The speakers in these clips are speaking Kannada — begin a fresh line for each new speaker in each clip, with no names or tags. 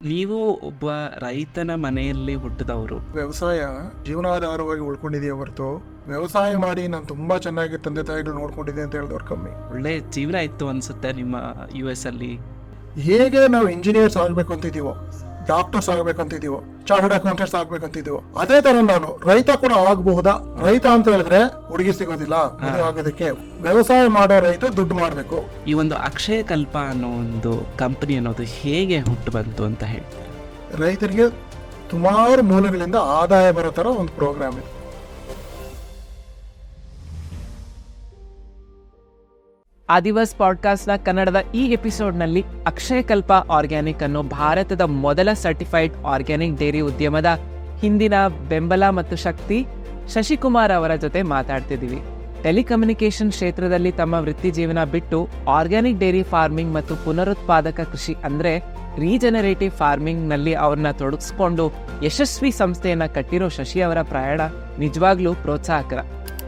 ನೀವು ಒಬ್ಬ ರೈತನ ಮನೆಯಲ್ಲಿ ಹುಟ್ಟಿದವರು.
ವ್ಯವಸಾಯ ಜೀವನಾಧಾರವಾಗಿ ಉಳ್ಕೊಂಡಿದೆಯೇ ಹೊರತು ವ್ಯವಸಾಯ ಮಾಡಿ ನಾನು ತುಂಬಾ ಚೆನ್ನಾಗಿ ತಂದೆ ತಾಯಿಗಳು ನೋಡ್ಕೊಂಡಿದ್ದೆ ಅಂತ ಹೇಳಿದವ್ರು ಕಮ್ಮಿ.
ಒಳ್ಳೆ ಜೀವನ ಇತ್ತು ಅನ್ಸುತ್ತೆ ನಿಮ್ಮ US ಅಲ್ಲಿ.
ಹೇಗೆ ನಾವು ಇಂಜಿನಿಯರ್ಸ್ ಆಗ್ಬೇಕು ಅಂತಿದೀವೋ, ಡಾಕ್ಟರ್ಸ್ ಆಗ್ಬೇಕು ಅಂತಿದೀವೋ, ಚಾರ್ಟರ್ಡ್ ಅಕೌಂಟೆಂಟ್ಸ್ ಆಗ್ಬೇಕು ಅಂತಿದೀವೋ, ಅದೇ ತರ ನಾನು ರೈತ ಕೂಡ ಆಗಬಹುದಾ? ರೈತ ಅಂತ ಹೇಳಿದ್ರೆ ಹುಡುಗಿ ಸಿಗೋದಿಲ್ಲ, ಮದುವೆ ಆಗೋದಕ್ಕೆ. ವ್ಯವಸಾಯ ಮಾಡೋ ರೈತ ದುಡ್ಡು ಮಾಡಬೇಕು.
ಈ ಒಂದು ಅಕ್ಷಯ ಕಲ್ಪ ಅನ್ನೋ ಒಂದು ಕಂಪನಿ ಅನ್ನೋದು ಹೇಗೆ ಹುಟ್ಟು ಬಂತು ಅಂತ ಹೇಳ್ತಾರೆ?
ರೈತರಿಗೆ ಸುಮಾರು ಮೂಲಗಳಿಂದ ಆದಾಯ ಬರೋ ತರ ಒಂದು ಪ್ರೋಗ್ರಾಮ್ ಇದೆ.
ಆದಿವಾಸ್ ಪಾಡ್ಕಾಸ್ಟ್ನ ಕನ್ನಡದ ಈ ಎಪಿಸೋಡ್ನಲ್ಲಿ ಅಕ್ಷಯ ಕಲ್ಪ ಆರ್ಗ್ಯಾನಿಕ್ ಅನ್ನೋ ಭಾರತದ ಮೊದಲ ಸರ್ಟಿಫೈಡ್ ಆರ್ಗ್ಯಾನಿಕ್ ಡೈರಿ ಉದ್ಯಮದ ಹಿಂದಿನ ಬೆಂಬಲ ಮತ್ತು ಶಕ್ತಿ ಶಶಿಕುಮಾರ್ ಅವರ ಜೊತೆ ಮಾತಾಡ್ತಿದ್ದೀವಿ. ಟೆಲಿಕಮ್ಯುನಿಕೇಶನ್ ಕ್ಷೇತ್ರದಲ್ಲಿ ತಮ್ಮ ವೃತ್ತಿ ಜೀವನ ಬಿಟ್ಟು ಆರ್ಗ್ಯಾನಿಕ್ ಡೈರಿ ಫಾರ್ಮಿಂಗ್ ಮತ್ತು ಪುನರುತ್ಪಾದಕ ಕೃಷಿ ಅಂದ್ರೆ ರೀಜನರೇಟಿವ್ ಫಾರ್ಮಿಂಗ್ ನಲ್ಲಿ ಅವ್ರನ್ನ ತೊಡಗಿಸ್ಕೊಂಡು ಯಶಸ್ವಿ ಸಂಸ್ಥೆಯನ್ನ ಕಟ್ಟಿರೋ ಶಶಿ ಅವರ ಪ್ರಯಾಣ ನಿಜವಾಗ್ಲೂ ಪ್ರೋತ್ಸಾಹಕರ.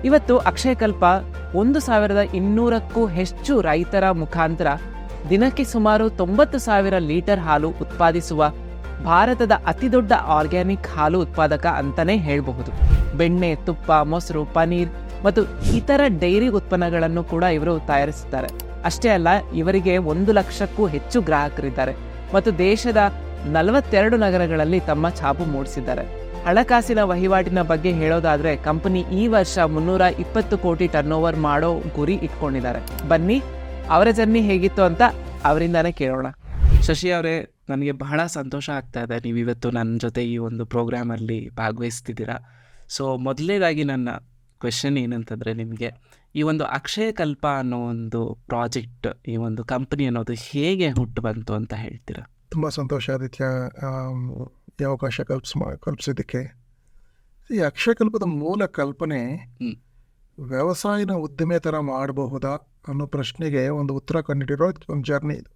ಇವತ್ತು ಅಕ್ಷಯ ಕಲ್ಪ 1,200ಕ್ಕೂ ಹೆಚ್ಚು ರೈತರ ಮುಖಾಂತರ ದಿನಕ್ಕೆ ಸುಮಾರು 90,000 ಲೀಟರ್ ಹಾಲು ಉತ್ಪಾದಿಸುವ ಭಾರತದ ಅತಿದೊಡ್ಡ ಆರ್ಗ್ಯಾನಿಕ್ ಹಾಲು ಉತ್ಪಾದಕ ಅಂತಾನೆ ಹೇಳಬಹುದು. ಬೆಣ್ಣೆ, ತುಪ್ಪ, ಮೊಸರು, ಪನೀರ್ ಮತ್ತು ಇತರ ಡೈರಿ ಉತ್ಪನ್ನಗಳನ್ನು ಕೂಡ ಇವರು ತಯಾರಿಸುತ್ತಾರೆ. ಅಷ್ಟೇ ಅಲ್ಲ, ಇವರಿಗೆ 1 ಲಕ್ಷಕ್ಕೂ ಹೆಚ್ಚು ಗ್ರಾಹಕರಿದ್ದಾರೆ ಮತ್ತು ದೇಶದ 42 ನಗರಗಳಲ್ಲಿ ತಮ್ಮ ಛಾಪು ಮೂಡಿಸಿದ್ದಾರೆ. ಹಣಕಾಸಿನ ವಹಿವಾಟಿನ ಬಗ್ಗೆ ಹೇಳೋದಾದ್ರೆ ಕಂಪನಿ ಈ ವರ್ಷ 320 ಕೋಟಿ ಟರ್ನ್ ಓವರ್ ಮಾಡೋ ಗುರಿ ಇಟ್ಕೊಂಡಿದ್ದಾರೆ. ಬನ್ನಿ ಅವರ ಜರ್ನಿ ಹೇಗಿತ್ತು ಅಂತ ಅವರಿಂದಾನೇ ಕೇಳೋಣ.
ಶಶಿ ಅವರೇ, ನನಗೆ ಬಹಳ ಸಂತೋಷ ಆಗ್ತಾ ಇದೆ ನೀವು ಇವತ್ತು ನನ್ನ ಜೊತೆ ಈ ಒಂದು ಪ್ರೋಗ್ರಾಮಲ್ಲಿ ಭಾಗವಹಿಸ್ತಿದ್ದೀರಾ. ಸೊ ಮೊದಲನೇದಾಗಿ ನನ್ನ ಕ್ವೆಶನ್ ಏನಂತಂದರೆ, ನಿಮಗೆ ಈ ಒಂದು ಅಕ್ಷಯ ಕಲ್ಪ ಅನ್ನೋ ಒಂದು ಪ್ರಾಜೆಕ್ಟ್, ಈ ಒಂದು ಕಂಪನಿ ಅನ್ನೋದು ಹೇಗೆ ಹುಟ್ಟು ಬಂತು ಅಂತ ಹೇಳ್ತೀರಾ?
ತುಂಬ ಸಂತೋಷ ಆದಿತ್ಯ, ಈ ಅವಕಾಶ ಕಲ್ಪಿಸಿದ್ದಕ್ಕೆ. ಈ ಅಕ್ಷಯ ಕಲ್ಪದ ಮೂಲ ಕಲ್ಪನೆ ವ್ಯವಸಾಯನ ಉದ್ದಿಮೆ ಥರ ಮಾಡಬಹುದಾ ಅನ್ನೋ ಪ್ರಶ್ನೆಗೆ ಒಂದು ಉತ್ತರ ಕಂಡಿಟ್ಟಿರೋ ಒಂದು ಜರ್ನಿ ಇದು.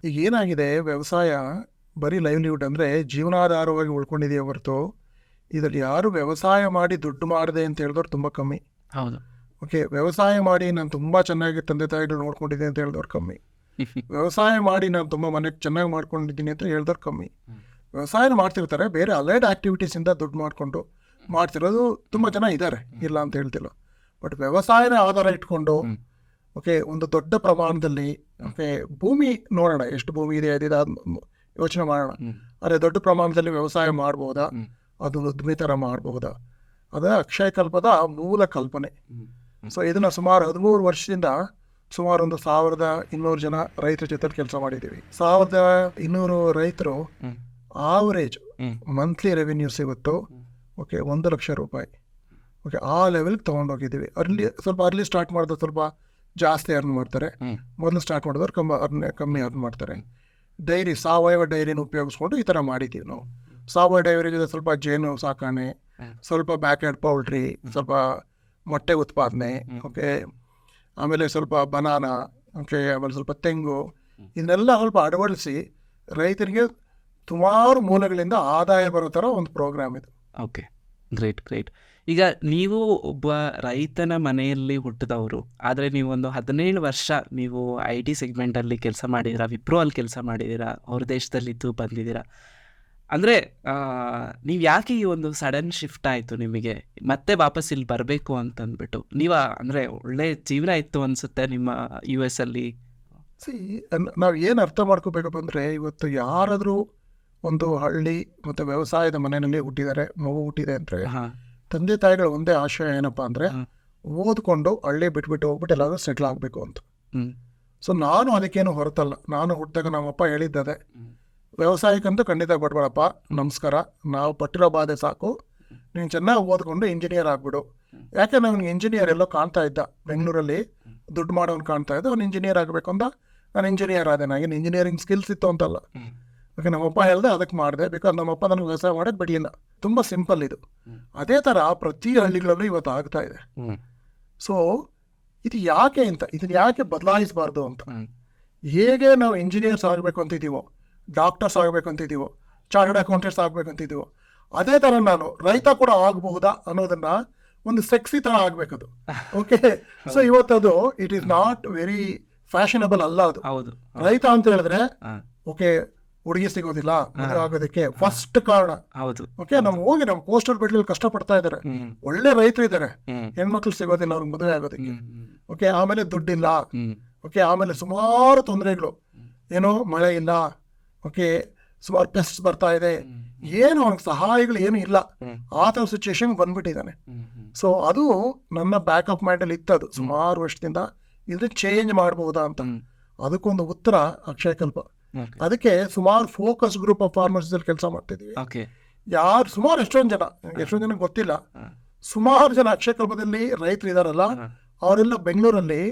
ಈಗ ಏನಾಗಿದೆ, ವ್ಯವಸಾಯ ಬರೀ ಲೈವ್ಲಿಹುಡ್ ಅಂದರೆ ಜೀವನಾಧಾರವಾಗಿ ಉಳ್ಕೊಂಡಿದೆಯೇ ಹೊರತು ಇದರಲ್ಲಿ ಯಾರು ವ್ಯವಸಾಯ ಮಾಡಿ ದುಡ್ಡು ಮಾಡಿದೆ ಅಂತ ಹೇಳಿದವ್ರು ತುಂಬ ಕಮ್ಮಿ.
ಹೌದು.
ಓಕೆ, ವ್ಯವಸಾಯ ಮಾಡಿ ನಾನು ತುಂಬ ಚೆನ್ನಾಗಿ ತಂದೆ ತಾಯಿಗಳು ನೋಡ್ಕೊಂಡಿದ್ದೆ ಅಂತ ಹೇಳಿದವ್ರು ಕಮ್ಮಿ. ವ್ಯವಸಾಯ ಮಾಡಿ ನಾನು ತುಂಬ ಮನೆಗೆ ಚೆನ್ನಾಗಿ ಮಾಡ್ಕೊಂಡಿದ್ದೀನಿ ಅಂತ ಹೇಳಿದವ್ರು ಕಮ್ಮಿ. ವ್ಯವಸಾಯನ ಮಾಡ್ತಿರ್ತಾರೆ, ಬೇರೆ ಅಲೈಡ್ ಆ್ಯಕ್ಟಿವಿಟೀಸಿಂದ ದುಡ್ಡು ಮಾಡಿಕೊಂಡು ಮಾಡ್ತಿರೋದು ತುಂಬ ಜನ ಇದ್ದಾರೆ, ಇಲ್ಲ ಅಂತ ಹೇಳ್ತಿಲ್ಲ. ಬಟ್ ವ್ಯವಸಾಯನ ಆಧಾರ ಇಟ್ಕೊಂಡು ಓಕೆ ಒಂದು ದೊಡ್ಡ ಪ್ರಮಾಣದಲ್ಲಿ ಓಕೆ ಭೂಮಿ ನೋಡೋಣ, ಎಷ್ಟು ಭೂಮಿ ಇದೆ ಯೋಚನೆ ಮಾಡೋಣ. ಅದೇ ದೊಡ್ಡ ಪ್ರಮಾಣದಲ್ಲಿ ವ್ಯವಸಾಯ ಮಾಡ್ಬೋದಾ, ಅದು ಉದ್ದಿಮೆ ಥರ ಮಾಡಬಹುದಾ, ಅದೇ ಅಕ್ಷಯ ಕಲ್ಪದ ಮೂಲ ಕಲ್ಪನೆ. ಸೊ ಇದನ್ನು ಸುಮಾರು 13 ವರ್ಷದಿಂದ ಸುಮಾರು 1,200 ಜನ ರೈತರ ಜೊತೆ ಕೆಲಸ ಮಾಡಿದ್ದೀವಿ. 1,200 ರೈತರು ಆವರೇಜ್ ಮಂತ್ಲಿ ರೆವಿನ್ಯೂ ಸಿಗುತ್ತೋ ಓಕೆ 1 ಲಕ್ಷ ರೂಪಾಯಿ. ಓಕೆ, ಆ ಲೆವೆಲ್ಗೆ ತೊಗೊಂಡೋಗಿದ್ದೀವಿ. ಅರ್ಲಿ ಸ್ಟಾರ್ಟ್ ಮಾಡಿದ್ರೆ ಸ್ವಲ್ಪ ಜಾಸ್ತಿ ಅರ್ನ್ ಮಾಡ್ತಾರೆ, ಮೊದಲು ಸ್ಟಾರ್ಟ್ ಮಾಡಿದವ್ರು ಕಮ್ಮಿ ಅರ್ನ್ ಮಾಡ್ತಾರೆ. ಡೈರಿ, ಸಾವಯವ ಡೈರಿನ ಉಪಯೋಗಿಸ್ಕೊಂಡು ಈ ಥರ ಮಾಡಿದ್ದೀವಿ ನಾವು. ಸಾವಯವ ಡೈರಿ ಜೊತೆ ಸ್ವಲ್ಪ ಜೇನು ಸಾಕಣೆ, ಸ್ವಲ್ಪ ಬ್ಯಾಕ್ ಎಂಡ್ ಪೌಲ್ಟ್ರಿ, ಸ್ವಲ್ಪ ಮೊಟ್ಟೆ ಉತ್ಪಾದನೆ, ಓಕೆ, ಆಮೇಲೆ ಸ್ವಲ್ಪ ಬನಾನಾ, ಓಕೆ, ಆಮೇಲೆ ಸ್ವಲ್ಪ ತೆಂಗು, ಇದನ್ನೆಲ್ಲ ಸ್ವಲ್ಪ ಅಳವಡಿಸಿ ರೈತರಿಗೆ ಸುಮಾರು ಮೂಲಗಳಿಂದ ಆದಾಯ ಬರೋ ಥರ ಒಂದು ಪ್ರೋಗ್ರಾಮ್ ಇದು.
Okay, great. ಈಗ ನೀವು ಒಬ್ಬ ರೈತನ ಮನೆಯಲ್ಲಿ ಹುಟ್ಟಿದವರು, ಆದರೆ ನೀವು ಒಂದು 17 ವರ್ಷ ನೀವು IT ಸೆಗ್ಮೆಂಟಲ್ಲಿ ಕೆಲಸ ಮಾಡಿದ್ದೀರಾ, ವಿಪ್ರೋ ಅಲ್ಲಿ ಕೆಲಸ ಮಾಡಿದ್ದೀರಾ, ಅವ್ರ ದೇಶದಲ್ಲಿದ್ದು ಬಂದಿದ್ದೀರಾ. ಅಂದರೆ ನೀವು ಯಾಕೆ ಈ ಒಂದು ಸಡನ್ ಶಿಫ್ಟ್ ಆಯಿತು ನಿಮಗೆ ಮತ್ತೆ ವಾಪಸ್ ಇಲ್ಲಿ ಬರಬೇಕು ಅಂತಂದ್ಬಿಟ್ಟು? ನೀವು ಅಂದರೆ ಒಳ್ಳೆ ಜೀವನ ಇತ್ತು ಅನಿಸುತ್ತೆ ನಿಮ್ಮ US ಅಲ್ಲಿ.
ನಾವು ಏನು ಅರ್ಥ ಮಾಡ್ಕೋಬೇಕಪ್ಪ ಅಂದರೆ, ಇವತ್ತು ಯಾರಾದರೂ ಒಂದು ಹಳ್ಳಿ ಮತ್ತು ವ್ಯವಸಾಯದ ಮನೆಯಲ್ಲಿ ಹುಟ್ಟಿದ್ದಾರೆ, ಮಗು ಹುಟ್ಟಿದೆ ಅಂದರೆ ತಂದೆ ತಾಯಿಗಳ ಒಂದೇ ಆಶಯ ಏನಪ್ಪ ಅಂದರೆ ಓದ್ಕೊಂಡು ಹಳ್ಳಿ ಬಿಟ್ಬಿಟ್ಟು ಹೋಗ್ಬಿಟ್ಟು ಎಲ್ಲಾದ್ರೂ ಸೆಟ್ಲ್ ಆಗಬೇಕು ಅಂತ. ಸೊ ನಾನು ಅದಕ್ಕೇನು ಹೊರತಲ್ಲ. ನಾನು ಹುಟ್ಟಿದಾಗ ನಮ್ಮಪ್ಪ ಹೇಳಿದ್ದದೆ, ವ್ಯವಸಾಯಕ್ಕಂತೂ ಖಂಡಿತ ಬಡಬೇಡಪ್ಪ, ನಮಸ್ಕಾರ, ನಾವು ಪಟ್ಟಿರೋ ಬಾಧೆ ಸಾಕು, ನೀನು ಚೆನ್ನಾಗಿ ಓದ್ಕೊಂಡು ಇಂಜಿನಿಯರ್ ಆಗಿಬಿಡು. ಯಾಕೆ ನನಗೆ ಇಂಜಿನಿಯರ್ ಎಲ್ಲೋ ಕಾಣ್ತಾ ಇದ್ದ, ಬೆಂಗಳೂರಲ್ಲಿ ದುಡ್ಡು ಮಾಡೋನು ಕಾಣ್ತಾ ಇದ್ದ, ಅವ್ನು ಇಂಜಿನಿಯರ್ ಆಗಬೇಕು ಅಂತ. ನಾನು ಇಂಜಿನಿಯರ್ ಆದೆ, ನನಗೇನು ಇಂಜಿನಿಯರಿಂಗ್ ಸ್ಕಿಲ್ಸ್ ಇತ್ತು ಅಂತಲ್ಲ. ಯಾಕೆ ನಮ್ಮಪ್ಪ ಹೇಳಿದೆ, ಅದಕ್ಕೆ ಮಾಡಿದೆ. ಬೇಕಾದ್ರೆ ನಮ್ಮಪ್ಪ ನನಗೆ ವ್ಯವಸಾಯ ಮಾಡೋದು ಬಿಡಿಲ್ಲ. ತುಂಬ ಸಿಂಪಲ್ ಇದು. ಅದೇ ಥರ ಪ್ರತಿ ಹಳ್ಳಿಗಳಲ್ಲೂ ಇವತ್ತು ಆಗ್ತಾ ಇದೆ. ಸೊ ಇದು ಯಾಕೆ ಅಂತ, ಇದನ್ನು ಯಾಕೆ ಬದಲಾಯಿಸಬಾರ್ದು ಅಂತ. ಹೇಗೆ ನಾವು ಇಂಜಿನಿಯರ್ಸ್ ಆಗಬೇಕು ಅಂತಿದ್ದೀವೋ, ಡಾಕ್ಟರ್ಸ್ ಆಗಬೇಕು ಅಂತಿದ್ದೀವೋ, ಚಾರ್ಟರ್ಡ್ ಅಕೌಂಟೆಂಟ್ಸ್ ಆಗಬೇಕು ಅಂತಿದ್ದೀವೋ, ಅದೇ ಥರ ನಾನು ರೈತ ಕೂಡ ಆಗಬಹುದಾ ಅನ್ನೋದನ್ನ ಒಂದು ಸೆಕ್ಸಿ ಥರ ಆಗಬೇಕದು. ಓಕೆ, ಸೊ ಇವತ್ತದು it is not very fashionable ಅಲ್ಲ ಅದು.
ಹೌದು.
ರೈತ ಅಂತ ಹೇಳಿದ್ರೆ ಓಕೆ ಹುಡುಗಿ ಸಿಗೋದಿಲ್ಲ ಮದುವೆ ಆಗೋದಕ್ಕೆ ಫಸ್ಟ್ ಕಾರಣ.
ಹೌದು.
ಓಕೆ, ನಮ್ಮ ಕೋಸ್ಟಲ್ ಬೆಲ್ಟ್ ಕಷ್ಟ ಪಡ್ತಾ ಇದಾರೆ, ಒಳ್ಳೆ ರೈತರು ಇದಾರೆ, ಹೆಣ್ಮಕ್ಳು ಸಿಗೋದಿಲ್ಲ ಅವ್ರಿಗೆ ಮದುವೆ ಆಗೋದಕ್ಕೆ. ಓಕೆ, ಆಮೇಲೆ ದುಡ್ಡಿಲ್ಲ. ಓಕೆ, ಆಮೇಲೆ ಸುಮಾರು ತೊಂದರೆಗಳು, ಏನೋ ಮಳೆ ಇಲ್ಲ, ಓಕೆ, ಸುಮಾರು ಪೆಸ್ಟ್ಸ್ ಬರ್ತಾ ಇದೆ, ಏನು ಅವ್ನಿಗೆ ಸಹಾಯಗಳು ಏನು ಇಲ್ಲ, ಆ ಥರ ಸಿಚುವೇಶನ್ ಬಂದ್ಬಿಟ್ಟಿದ್ದಾನೆ. ಸೊ ಅದು ನನ್ನ ಬ್ಯಾಕಪ್ ಮೈಂಡಲ್ಲಿ ಇತ್ತದು ಸುಮಾರು ವರ್ಷದಿಂದ, ಇದು ಚೇಂಜ್ ಮಾಡ್ಬೋದಾ ಅಂತ. ಅದಕ್ಕೊಂದು ಉತ್ತರ ಅಕ್ಷಯಕಲ್ಪ. ಅದಕ್ಕೆ ಸುಮಾರು ಫೋಕಸ್ ಗ್ರೂಪ್ ಆಫ್ ಫಾರ್ಮರ್ಸ್ ಅಲ್ಲಿ ಕೆಲಸ ಮಾಡ್ತಿದ್ವಿ. ಯಾರು ಸುಮಾರು ಎಷ್ಟೊಂದು ಜನ ಗೊತ್ತಿಲ್ಲ, ಸುಮಾರು ಜನ ಅಕ್ಷಯಕಲ್ಪದಲ್ಲಿ ರೈತರು ಇದಾರಲ್ಲ, ಅವರೆಲ್ಲ ಬೆಂಗಳೂರಲ್ಲಿ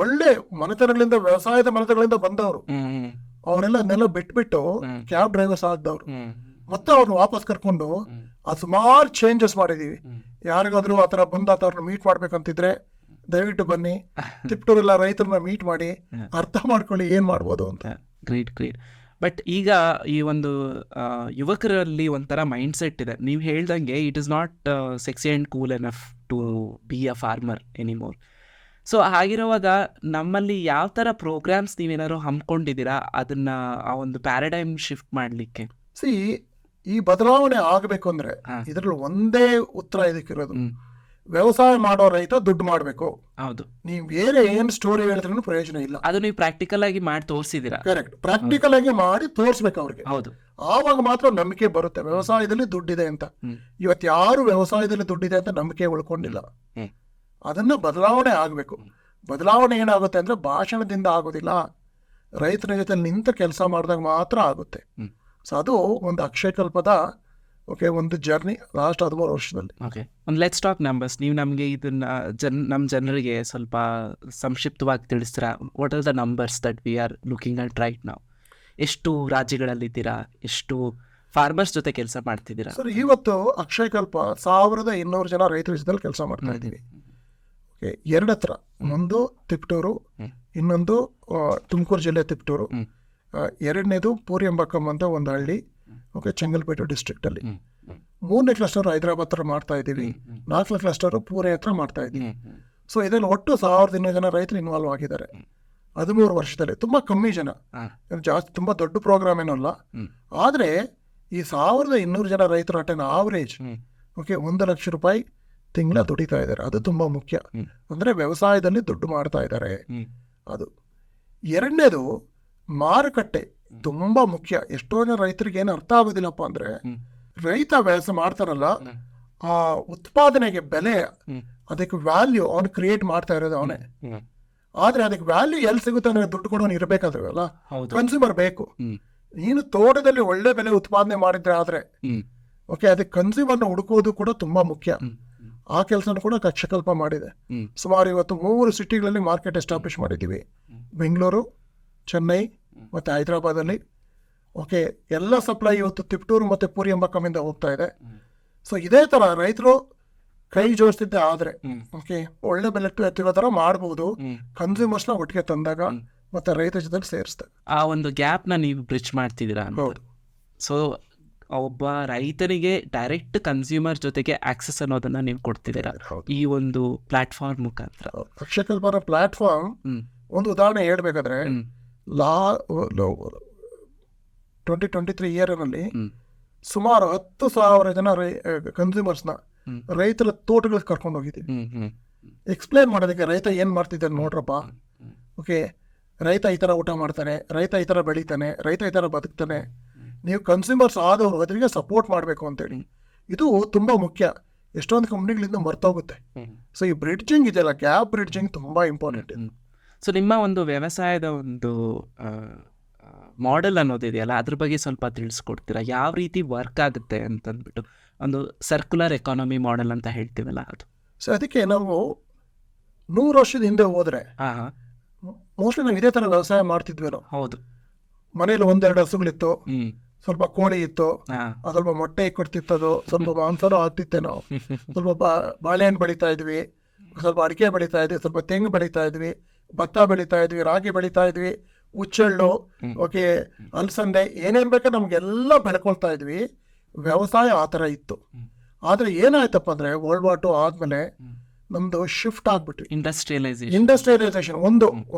ಒಳ್ಳೆ ಮನೆತನಗಳಿಂದ, ವ್ಯವಸಾಯದ ಮನೆತನಗಳಿಂದ ಬಂದವರು. ಅವರೆಲ್ಲ ನೆಲ ಬಿಟ್ಬಿಟ್ಟು ಕ್ಯಾಬ್ ಡ್ರೈವರ್ಸ್ ಆಗಿದವ್ರು. ಮತ್ತೆ ಅವ್ರನ್ನ ವಾಪಸ್ ಕರ್ಕೊಂಡು ಸುಮಾರು ಚೇಂಜಸ್ ಮಾಡಿದೀವಿ. ಯಾರಿಗಾದ್ರೂ ಆ ಥರ ಬಂದ ಅವ್ರನ್ನ ಮೀಟ್ ಮಾಡ್ಬೇಕಂತಿದ್ರೆ ದಯವಿಟ್ಟು ಬನ್ನಿ, ತಿಪ್ಟೂರೆಲ್ಲ ರೈತರನ್ನ ಮೀಟ್ ಮಾಡಿ ಅರ್ಥ ಮಾಡ್ಕೊಳ್ಳಿ ಏನ್ ಮಾಡ್ಬೋದು ಅಂತ.
ಗ್ರೇಟ್. ಬಟ್ ಈಗ ಈ ಒಂದು ಯುವಕರಲ್ಲಿ ಒಂಥರ ಮೈಂಡ್ ಸೆಟ್ ಇದೆ, ನೀವು ಹೇಳ್ದಂಗೆ it is not sexy and cool enough to be a farmer anymore. So ಹಾಗಿರುವಾಗ ನಮ್ಮಲ್ಲಿ ಯಾವ ಥರ ಪ್ರೋಗ್ರಾಮ್ಸ್ ನೀವೇನಾದ್ರು ಹಮ್ಮಿಕೊಂಡಿದ್ದೀರಾ ಅದನ್ನ ಆ ಒಂದು ಪ್ಯಾರಾಡೈಮ್ ಶಿಫ್ಟ್ ಮಾಡಲಿಕ್ಕೆ?
ಈ ಬದಲಾವಣೆ ಆಗಬೇಕು ಅಂದ್ರೆ ಇದರಲ್ಲಿ ಒಂದೇ ಉತ್ತರ ಇದಕ್ಕಿರೋದು, ವ್ಯವಸಾಯ ಮಾಡೋ ರೈತ ದುಡ್ಡು ಮಾಡಬೇಕು.
ಹೌದು.
ನೀವು ಬೇರೆ ಏನ್ ಸ್ಟೋರಿ ಹೇಳಿದ್ರೂ ಪ್ರಯೋಜನ ಇಲ್ಲ.
ಅದು ನೀವು ಪ್ರಾಕ್ಟಿಕಲ್ ಆಗಿ ಮಾಡಿ ತೋರಿಸಿದ್ದೀರಾ.
ಕರೆಕ್ಟ್, ಪ್ರಾಕ್ಟಿಕಲ್ ಆಗಿ ಮಾಡಿ ತೋರಿಸ್ಬೇಕು ಅವ್ರಿಗೆ.
ಹೌದು.
ಆವಾಗ ಮಾತ್ರ ನಂಬಿಕೆ ಬರುತ್ತೆ ವ್ಯವಸಾಯದಲ್ಲಿ ದುಡ್ಡಿದೆ ಅಂತ. ಇವತ್ತು ಯಾರು ವ್ಯವಸಾಯದಲ್ಲಿ ದುಡ್ಡಿದೆ ಅಂತ ನಂಬಿಕೆ ಉಳ್ಕೊಂಡಿಲ್ಲ. ಅದನ್ನ ಬದಲಾವಣೆ ಆಗಬೇಕು. ಬದಲಾವಣೆ ಏನಾಗುತ್ತೆ ಅಂದ್ರೆ ಭಾಷಣದಿಂದ ಆಗೋದಿಲ್ಲ, ರೈತರ ಜೊತೆ ನಿಂತ ಕೆಲಸ ಮಾಡಿದಾಗ ಮಾತ್ರ ಆಗುತ್ತೆ. ಸೊ ಅದು ಒಂದು ಅಕ್ಷಯಕಲ್ಪದ ಒಂದು ಜರ್ನಿ ಲಾಸ್ಟ್ 13 ವರ್ಷದಲ್ಲಿ.
ಓಕೆ, ಒಂದು ಲೆಟ್ಸ್ ಟಾಕ್ ನಂಬರ್ಸ್. ನೀವು ನಮಗೆ ಇದನ್ನ ನಮ್ಮ ಜನರಿಗೆ ಸ್ವಲ್ಪ ಸಂಕ್ಷಿಪ್ತವಾಗಿ ತಿಳಿಸ್ತೀರಾ? What are the numbers that we are looking at right ನಾವು? ಎಷ್ಟು ರಾಜ್ಯಗಳಲ್ಲಿದ್ದೀರಾ, ಎಷ್ಟು ಫಾರ್ಮರ್ಸ್ ಜೊತೆ ಕೆಲಸ ಮಾಡ್ತಿದ್ದೀರಾ?
ಸರ್, ಇವತ್ತು ಅಕ್ಷಯಕಲ್ಪ 1200 ಜನ ರೈತರ ಜೊತೆ ಕೆಲಸ ಮಾಡ್ತಾ ಇದ್ದೀವಿ. ಓಕೆ, 2 ಹತ್ರ, ಒಂದು ತಿಪ್ಟೂರು, ಇನ್ನೊಂದು ತುಮಕೂರು ಜಿಲ್ಲೆ ತಿಪ್ಟೂರು, ಎರಡನೇದು ಪೂರಿಯಂಬಕ್ಕಂ ಅಂತ ಒಂದು ಹಳ್ಳಿ, ಓಕೆ, ಚೆಂಗಲ್ಪೇಟೆ ಡಿಸ್ಟ್ರಿಕ್ಟ್ ಅಲ್ಲಿ. 3ನೇ ಕ್ಲಸ್ಟರ್ ಹೈದರಾಬಾದ್ ಹತ್ರ ಮಾಡ್ತಾ ಇದ್ದೀವಿ. 4ನೇ ಕ್ಲಸ್ಟರ್ ಪೂರೆ ಹತ್ರ ಮಾಡ್ತಾ ಇದ್ದೀವಿ. ಸೊ ಇದರಲ್ಲಿ ಒಟ್ಟು 1200 ಜನ ರೈತರು ಇನ್ವಾಲ್ವ್ ಆಗಿದ್ದಾರೆ 13 ವರ್ಷದಲ್ಲಿ. ತುಂಬಾ ಕಮ್ಮಿ ಜನ, ಜಾಸ್ತಿ ತುಂಬಾ ದೊಡ್ಡ ಪ್ರೋಗ್ರಾಮ್ ಏನೂ ಅಲ್ಲ. ಆದ್ರೆ ಈ 1200 ಜನ ರೈತರು ಅಟೆನ್ ಆವರೇಜ್ ಓಕೆ 1 ಲಕ್ಷ ರೂಪಾಯಿ ತಿಂಗಳ ದುಡಿತಾ ಇದ್ದಾರೆ. ಅದು ತುಂಬಾ ಮುಖ್ಯ. ಅಂದ್ರೆ ವ್ಯವಸಾಯದಲ್ಲಿ ದುಡ್ಡು ಮಾಡ್ತಾ ಇದ್ದಾರೆ. ಅದು ಎರಡನೇದು ಮಾರುಕಟ್ಟೆ ತುಂಬಾ ಮುಖ್ಯ. ಎಷ್ಟೋ ಜನ ರೈತರಿಗೆ ಏನು ಅರ್ಥ ಆಗೋದಿಲ್ಲಪ್ಪ ಅಂದ್ರೆ, ರೈತ ವ್ಯವಸಾಯ ಮಾಡ್ತಾರಲ್ಲ, ಆ ಉತ್ಪಾದನೆಗೆ ಬೆಲೆ, ಅದಕ್ಕೆ ವ್ಯಾಲ್ಯೂ ಅವನು ಕ್ರಿಯೇಟ್ ಮಾಡ್ತಾ ಇರೋದು ಅವನೇ. ಆದ್ರೆ ಅದಕ್ಕೆ ವ್ಯಾಲ್ಯೂ ಎಲ್ಲಿ ಸಿಗುತ್ತೆ ಅಂದ್ರೆ ದುಡ್ಡು ಕೊಡೋನು ಇರಬೇಕಾದ್ರಲ್ಲ, ಕನ್ಸ್ಯೂಮರ್ ಬೇಕು. ನೀನು ತೋಟದಲ್ಲಿ ಒಳ್ಳೆ ಬೆಲೆ ಉತ್ಪಾದನೆ ಮಾಡಿದ್ರೆ ಆದ್ರೆ ಓಕೆ, ಅದಕ್ಕೆ ಕನ್ಸ್ಯೂಮರ್ನ ಹುಡುಕೋದು ಕೂಡ ತುಂಬಾ ಮುಖ್ಯ. ಆ ಕೆಲಸನ ಕೂಡ ಅಕ್ಷಯಕಲ್ಪ ಮಾಡಿದೆ. ಸುಮಾರು ಇವತ್ತು 3 ಸಿಟಿಗಳಲ್ಲಿ ಮಾರ್ಕೆಟ್ ಎಸ್ಟಾಬ್ಲಿಷ್ ಮಾಡಿದ್ದೀವಿ. ಬೆಂಗಳೂರು, ಚೆನ್ನೈ ಮತ್ತೆ ಹೈದರಾಬಾದಲ್ಲಿ. ಓಕೆ, ಎಲ್ಲ ಸಪ್ಲೈ ಇವತ್ತು ತಿಪ್ಟೂರು ಮತ್ತೆ ಪೂರಿಯಂಬಕ್ಕಮಿಂದ ಹೋಗ್ತಾ ಇದೆ. ಸೊ ಇದೇ ತರ ರೈತರು ಕೈ ಜೋಡಿಸ್ತಿದ್ದೆ ಆದ್ರೆ ಓಕೆ ಒಳ್ಳೆ ಬೆಲೆ ಎತ್ತಿರೋ ತರ ಮಾಡಬಹುದು. ಕನ್ಸ್ಯೂಮರ್ಸ್ನ ಒಟ್ಟಿಗೆ ತಂದಾಗ ಮತ್ತೆ ರೈತ ಜೊತೆ ಸೇರಿಸ್ತಾರೆ.
ಆ ಒಂದು ಗ್ಯಾಪ್ನ ನೀವು ಬ್ರಿಡ್ಜ್ ಮಾಡ್ತಿದ್ದೀರಾ?
ಹೌದು.
ಸೊ ಒಬ್ಬ ರೈತನಿಗೆ ಡೈರೆಕ್ಟ್ ಕನ್ಸ್ಯೂಮರ್ ಜೊತೆಗೆ ಆಕ್ಸೆಸ್ ಅನ್ನೋದನ್ನ ನೀವು ಕೊಡ್ತಿದ್ದೀರಾ ಈ ಒಂದು ಪ್ಲಾಟ್ಫಾರ್ಮ್ ಮುಖಾಂತರ.
ಅಕ್ಷಯಕಲ್ಪನ ಪ್ಲಾಟ್ಫಾರ್ಮ್ ಒಂದು ಉದಾಹರಣೆ ಹೇಳ್ಬೇಕಾದ್ರೆ, 2023 ಇಯರ್ನಲ್ಲಿ ಸುಮಾರು 10,000 ಜನ ಕನ್ಸ್ಯೂಮರ್ಸ್ನ ರೈತರ ತೋಟಗಳಿಗೆ ಕರ್ಕೊಂಡು ಹೋಗಿದ್ದೀವಿ. ಎಕ್ಸ್ಪ್ಲೇನ್ ಮಾಡೋದಕ್ಕೆ, ರೈತ ಏನ್ ಮಾಡ್ತಿದ್ದಾನೆ ನೋಡ್ರಪ್ಪ, ಓಕೆ, ರೈತ ಈ ತರ ಊಟ ಮಾಡ್ತಾನೆ, ರೈತ ಈ ತರ ಬೆಳಿತಾನೆ, ರೈತ ಈ ತರ ಬದುಕ್ತಾನೆ, ನೀವು ಕನ್ಸ್ಯೂಮರ್ಸ್ ಆದವರು ಅದರಿಗೆ ಸಪೋರ್ಟ್ ಮಾಡಬೇಕು ಅಂತೇಳಿ. ಇದು ತುಂಬಾ ಮುಖ್ಯ. ಎಷ್ಟೊಂದು ಕಂಪ್ನಿಗಳಿಂದ ಮರ್ತೋಗುತ್ತೆ. ಸೊ ಈ ಬ್ರಿಡ್ಜಿಂಗ್ ಇದೆಯಲ್ಲ, ಗ್ಯಾಪ್ ಬ್ರಿಡ್ಜಿಂಗ್ ತುಂಬಾ ಇಂಪಾರ್ಟೆಂಟ್.
ಸೊ ನಿಮ್ಮ ಒಂದು ವ್ಯವಸಾಯದ ಒಂದು ಮಾಡೆಲ್ ಅನ್ನೋದಿದೆಯಲ್ಲ, ಅದ್ರ ಬಗ್ಗೆ ಸ್ವಲ್ಪ ತಿಳಿಸ್ಕೊಡ್ತೀರಾ? ಯಾವ ರೀತಿ ವರ್ಕ್ ಆಗುತ್ತೆ ಅಂತಂದ್ಬಿಟ್ಟು, ಒಂದು ಸರ್ಕ್ಯುಲರ್ ಎಕಾನಮಿ ಮಾಡೆಲ್ ಅಂತ ಹೇಳ್ತೀವಲ್ಲ ಅದು.
ಸೊ ಅದಕ್ಕೆ ನಾವು 100 ವರ್ಷದ ಹಿಂದೆ ಹೋದ್ರೆ ಮೋಸ್ಟ್ಲಿ ನಾವು ಇದೇ ತರ ವ್ಯವಸಾಯ ಮಾಡ್ತಿದ್ವಿ ನಾವು.
ಹೌದು.
ಮನೇಲಿ 1-2 ಹಸುಗಳಿತ್ತು, ಸ್ವಲ್ಪ ಕೋಳಿ ಇತ್ತು, ಸ್ವಲ್ಪ ಮೊಟ್ಟೆ ಕೊಡ್ತಿತ್ತದು, ಸ್ವಲ್ಪ ಮಾಂಸನೂ ಆಗ್ತಿತ್ತೇನೋ, ಸ್ವಲ್ಪ ಬಾಳೆಹಣ್ಣು ಬೆಳೀತಾ ಇದ್ವಿ, ಸ್ವಲ್ಪ ಅಡಿಕೆ ಬೆಳೀತಾ ಇದ್ವಿ, ಸ್ವಲ್ಪ ತೆಂಗು ಬೆಳೀತಾ ಇದ್ವಿ, ಭತ್ತ ಬೆಳೀತಾ ಇದ್ವಿ, ರಾಗಿ ಬೆಳೀತಾ ಇದ್ವಿ, ಹುಚ್ಚೆಳ್ಳು, ಓಕೆ, ಅಲಸಂದೆ, ಏನೇನ್ ಬೇಕಾದ್ರೆ ನಮ್ಗೆಲ್ಲ ಬೆಳ್ಕೊಳ್ತಾ ಇದ್ವಿ. ವ್ಯವಸಾಯ ಆ ಥರ ಇತ್ತು. ಆದ್ರೆ ಏನಾಯ್ತಪ್ಪ ಅಂದ್ರೆ World War II ಆದ್ಮೇಲೆ ನಮ್ದು ಶಿಫ್ಟ್ ಆಗ್ಬಿಟ್ವಿ. ಇಂಡಸ್ಟ್ರಿಯಲೈಸೇಷನ್.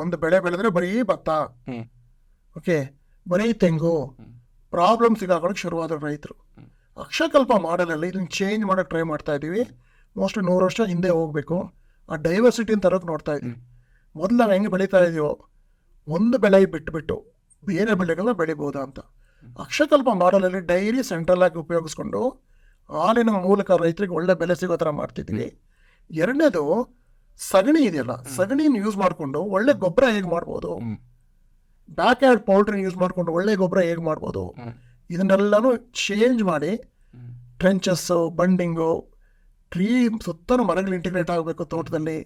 ಒಂದು ಬೆಳೆ ಬೆಳೆದ್ರೆ ಬರೀ ಭತ್ತ, ಓಕೆ, ಬರೀ ತೆಂಗು, ಪ್ರಾಬ್ಲಮ್ ಸಿಗಾಕೊಳ್ಳೋಕೆ ಶುರುವಾದ ರೈತರು. ಅಕ್ಷಯಕಲ್ಪ ಮಾಡಲಲ್ಲಿ ಇದನ್ನು ಚೇಂಜ್ ಮಾಡೋಕ್ಕೆ ಟ್ರೈ ಮಾಡ್ತಾ ಇದ್ದೀವಿ. ಮೋಸ್ಟ್ಲಿ 100 ವರ್ಷ ಹಿಂದೆ ಹೋಗಬೇಕು. ಆ ಡೈವರ್ಸಿಟಿನ ತರೋಕೆ ನೋಡ್ತಾ ಇದ್ದೀವಿ. ಮೊದಲು ನಾವು ಹೆಂಗೆ ಬೆಳೀತಾ ಇದೀವೋ ಒಂದು ಬೆಳೆ ಬಿಟ್ಟು ಬೇರೆ ಬೆಳೆಗಳನ್ನ ಬೆಳಿಬೋದಾ ಅಂತ. ಅಕ್ಷಯಕಲ್ಪ ಮಾಡಲಲ್ಲಿ ಡೈರಿ ಸೆಂಟ್ರಲ್ ಆಗಿ ಉಪಯೋಗಿಸ್ಕೊಂಡು ಹಾಲಿನ ಮೂಲಕ ರೈತರಿಗೆ ಒಳ್ಳೆ ಬೆಲೆ ಸಿಗೋ ಥರ ಮಾಡ್ತಿದ್ವಿ. ಎರಡನೇದು ಸಗಣಿ ಇದೆಯಲ್ಲ, ಸಗಣಿನ ಯೂಸ್ ಮಾಡಿಕೊಂಡು ಒಳ್ಳೆ ಗೊಬ್ಬರ ಹೇಗೆ ಮಾಡ್ಬೋದು, ಬ್ಯಾಕ್ ಯಾರ್ಡ್ ಪೌಲ್ಟ್ರಿ ಯೂಸ್ ಮಾಡಿಕೊಂಡು ಒಳ್ಳೆ ಗೊಬ್ಬರ ಹೇಗೆ ಮಾಡ್ಬೋದು, ಇದನ್ನೆಲ್ಲನೂ ಚೇಂಜ್ ಮಾಡಿ ಟ್ರೆಂಚಸ್ಸು, ಬಂಡಿಂಗು, ಟ್ರೀ ಸುತ್ತಲೂ ಮರಗಳು ಇಂಟಿಗ್ರೇಟ್ ಆಗಬೇಕು ತೋಟದಲ್ಲಿ.